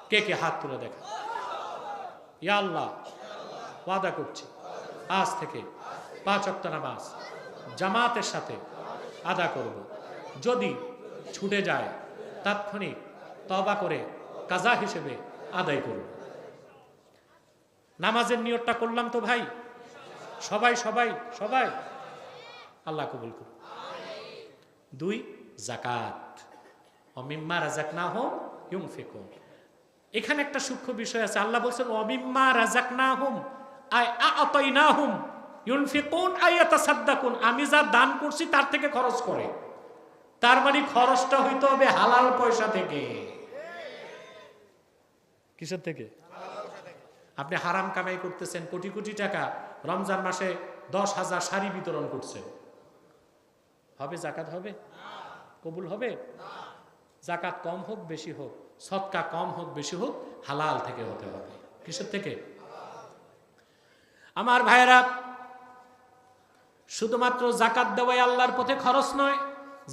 কে কে হাত তুলে দেখা? ইয়া আল্লাহ, ওয়াদা করছি আজ থেকে 5 ওয়াক্ত নামাজ জামাতের সাথে আদা করব। যদি ছুটে যায় তাৎক্ষণিক তওবা করে কাজা হিসেবে আদায় করব। নামাজের নিয়তটা করলাম তো ভাই? সবাই সবাই সবাই আল্লাহ কবুল করুন। 2, যাকাত। অমিম্মা রাযাকনাহুম ইউনফিকুন। এখানে একটা সূক্ষ্ম বিষয় আছে। আল্লাহ বলছেন, অমিম্মা রাযাকনাহুম আই আ'তাইনাহুম ইউনফিকুন আই ইয়াতাসাদ্দাকুন। আমি যা দান করছি তার থেকে খরচ করে। তার মানে খরচটা হইতে হবে হালাল পয়সা থেকে। কিসের থেকে? আপনি হারাম কামাই করতেছেন, কোটি কোটি টাকা, রমজান মাসে 10,000 শাড়ি বিতরণ করছেন, হবে যাকাত? হবে? কবুল হবে? যাকাত কম হোক বেশি হোক, সদকা কম হোক বেশি হোক, হালাল থেকে হতে হবে। কিসের থেকে? আমার ভাইয়েরা, শুধুমাত্র যাকাত দেওয়াই আল্লাহর পথে খরচ নয়।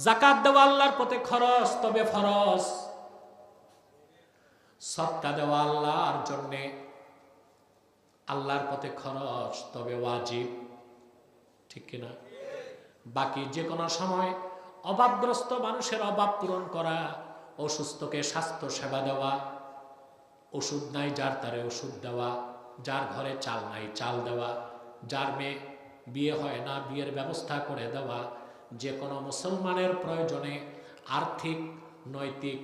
যাকাত দেওয়া আল্লাহর পথে খরচ, তবে ফরজ। সদকা দেওয়া আল্লাহর জন্যে, আল্লাহর পথে খরচ, তবে ওয়াজিব, ঠিক কিনা? বাকি যে কোনো সময় অভাবগ্রস্ত মানুষের অভাব পূরণ করা, অসুস্থকে স্বাস্থ্য সেবা দেওয়া, ওষুধ নাই যার তারে ওষুধ দেওয়া, যার ঘরে চাল নাই চাল দেওয়া, যার মেয়ে বিয়ে হয় না বিয়ের ব্যবস্থা করে দেওয়া, যে কোনো মুসলমানের প্রয়োজনে আর্থিক, নৈতিক,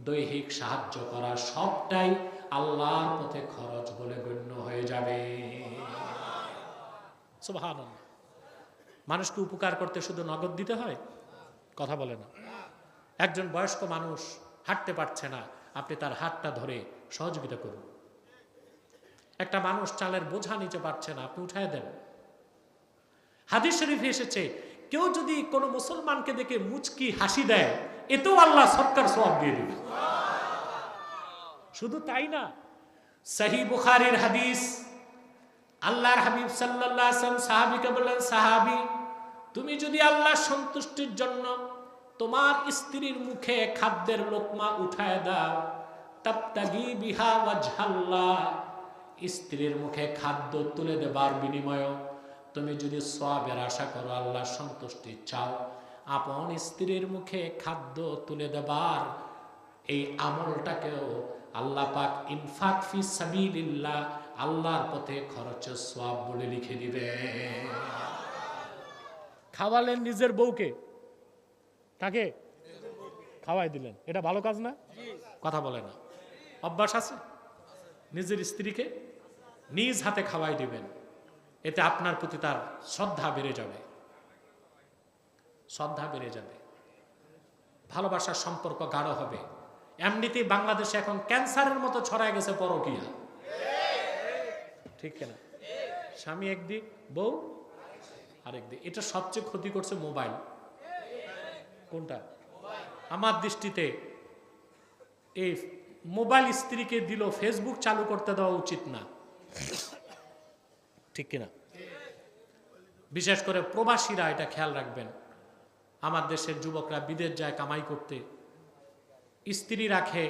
দৈহিক সাহায্য করা, সবটাই আল্লাহর পথে খরচ বলে গণ্য হয়ে যাবে। সুবহানাল্লাহ। মানুষকে উপকার করতে শুধু নগদ দিতে হয়? কথা বলে না। একজন বয়স্ক মানুষ হাঁটতে পারছে না, আপনি তার হাতটা ধরে সহযোগিতা করুন। একটা মানুষ চালের বোঝা নিতে পারছে না, আপনি উঠায় দেন। হাদিস শরীফে এসেছে, কেউ যদি কোনো মুসলমানকে দেখে মুচকি হাসি দেয়, এতেও আল্লাহ সদকার সওয়াব দিয়ে দিবে। শুধু তাই না, সহিহ বুখারীর হাদিস, আল্লাহর হাবিব সাল্লাল্লাহু আলাইহি ওয়াসাল্লাম সাহাবীকে বললেন, সাহাবী, তুমি যদি আল্লাহর সন্তুষ্টির জন্য তোমার স্ত্রীর মুখে খাদ্যের লোকমা উঠায় দাও, তাবতাগি বিহা ওয়াজহাল্লাহ, স্ত্রীর মুখে খাদ্য তুলে দেবার বিনিময়ে তুমি যদি সওয়াবের আশা করো, আল্লাহর সন্তুষ্টি চাও, আপন স্ত্রীর মুখে খাদ্য তুলে দেবার এই আমলটাকেও আল্লাহ পাক ইনফাক ফি সাবিলিল্লাহ, আল্লাহর পথে খরচের সওয়াব বলে লিখে দিবে। খাওয়ালেন নিজের বউকে, তাকে খাওয়াই দিলেন, এটা ভালো কাজ না? কথা বলে না। অভ্যাস আছে? নিজের স্ত্রীকে নিজ হাতে খাওয়াই দিবেন, এতে আপনার প্রতি তার শ্রদ্ধা বেড়ে যাবে, শ্রদ্ধা বেড়ে যাবে, ভালোবাসার সম্পর্ক গাঢ় হবে। এমনিতেই বাংলাদেশে এখন ক্যান্সারের মতো ছড়ায় গেছে পরকীয়া, ঠিক কিনা? স্বামী একদিক, বউ আরেকদিক। এটা সবচেয়ে ক্ষতি করছে মোবাইল। কোনটা? আমার দৃষ্টিতে এই মোবাইল স্ত্রীকে দিল, ফেসবুক চালু করতে দেওয়া উচিত না, ঠিক কিনা? বিশেষ করে প্রবাসীরা এটা খেয়াল রাখবেন। আমার দেশের যুবকরা বিদেশ যায় কামাই করতে, স্ত্রী রাখে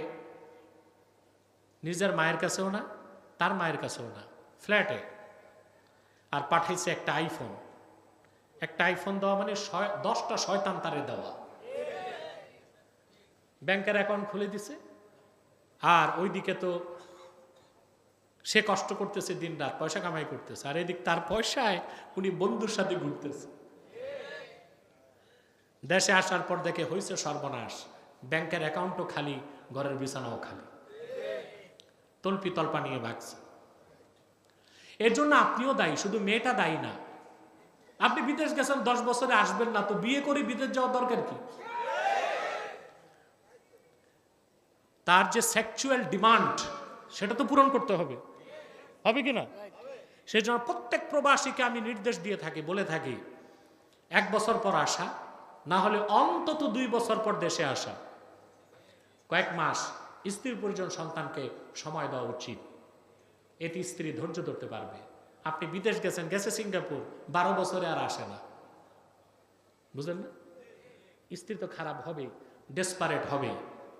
নিজের মায়ের কাছেও না, তার মায়ের কাছেও না, ফ্ল্যাটে, আর পাঠাইছে একটা আইফোন। একটা আইফোন দেওয়া মানে 10টা শয়তান তারে দেওয়া। ব্যাংকের অ্যাকাউন্ট খুলে দিছে, আর ওইদিকে তো সে কষ্ট করতেছে, দিন রাত পয়সা কামাই করতেছে, আর এদিক তার পয়সায় উনি বন্ধুর সাথে ঘুরতেছে। দেশে আসার পর দেখে হয়েছে সর্বনাশ, ব্যাংকের অ্যাকাউন্টও খালি, ঘরের বিছানাও খালি, তল্পি তল্পা নিয়ে ভাগছে। এর জন্য আপনিও দায়ী, শুধু মেয়েটা দায়ী না। আপনি বিদেশ গেছেন, 10 বছরে আসবেন না, তো বিয়ে করে বিদেশ যাওয়ার দরকার কি? তার যে সেক্সুয়াল ডিমান্ড, সেটা তো পূরণ করতে হবে, হবে কিনা? সেই জন্য প্রত্যেক প্রবাসীকে আমি নির্দেশ দিয়ে থাকি, বলে থাকি, 1 বছর পর আসা, না হলে অন্তত 2 বছর পর দেশে আসা, কয়েক মাস স্ত্রীর পরিজন, সন্তানকে সময় দেওয়া উচিত। এতে স্ত্রী ধৈর্য ধরতে পারবে। আপনি বিদেশ গেছেন, গেছে সিঙ্গাপুর, 12 বছরে আর আসে না, বুঝলেন না? স্ত্রী তো খারাপ হবে, ডেসপারেট হবে,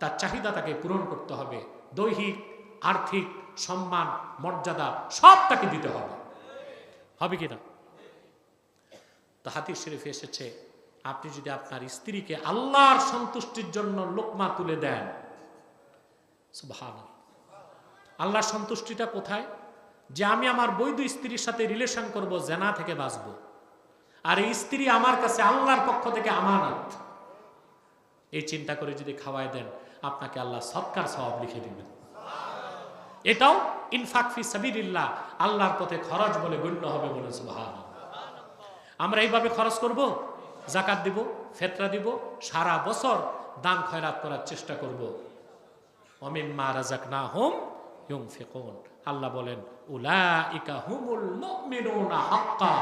তার চাহিদা তাকে পূরণ করতে হবে, দৈহিক, আর্থিক, সম্মান, মর্যাদা সব তাকে দিতে হবে, হবে কিনা? তো হাদিস শরীফে এসেছে, আপনি যদি আপনার স্ত্রীকে আল্লাহর সন্তুষ্টির জন্য লোকমা তুলে দেন, সুবহানাল্লাহ। আল্লাহর সন্তুষ্টিটা কোথায়? যে আমি আমার বৈধ স্ত্রীর সাথে রিলেশন করব, জেনা থেকে বাঁচবো, আর এই স্ত্রী আমার কাছে আল্লাহর পক্ষ থেকে আমানত। এই চিন্তা করে যদি খাওয়াই দেন, আপনাকে আল্লাহ সদকার সওয়াব লিখে দিবেন। এটাও ইনফাক ফি সাবিলিল্লাহ, আল্লাহর পথে খরচ বলে গণ্য হবে, বলে সুবহানাল্লাহ। আমরা এইভাবে খরচ করব, যাকাত দিব, ফিতরা দিব, সারা বছর দান খয়রাত করার চেষ্টা করব। ওমিম্মা রাযাকনাহুম ইউনফিকুন, আল্লাহ বলেন, উলাইকা হুমুল মুমিনুনা হাক্কা,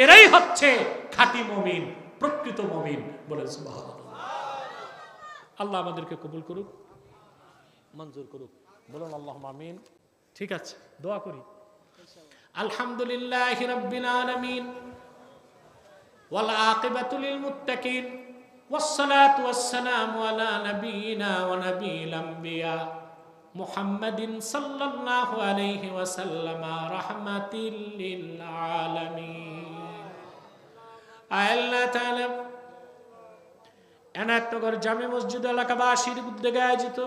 এরাই হচ্ছে খাঁটি মুমিন, প্রকৃত মুমিন, বলে সুবহানাল্লাহ। আল্লাহ আমাদেরকে কবুল করুক, মঞ্জুর করুক, বলুন আল্লাহুম্মা আমিন। ঠিক আছে, দোয়া করি। আলহামদুলিল্লাহি রাব্বিল আলামিন, ওয়াল আকিবাতু লিল মুত্তাকিন, ওয়াস সালাতু ওয়াস সালামু আলা নাবিয়িনা ওয়া নাবিয়িল আম্বিয়া মুহাম্মাদিন সাল্লাল্লাহু আলাইহি ওয়াসাল্লাম রাহমাতিল লিল আলামিন। আল্লাহ তাআলা এনায়তনগর জামে মসজিদ এলাকাবাসীর উদ্যোগে আয়োজিত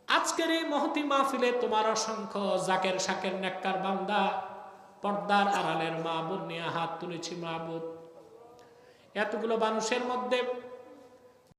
আজকের এই মহতি মাহফিলে তোমার অসংখ্য জাকের শাকের নেককার বান্দা পর্দার আড়ালের মা বোন নিয়ে হাত তুলেছি। মাহবুব, এতগুলো মানুষের মধ্যে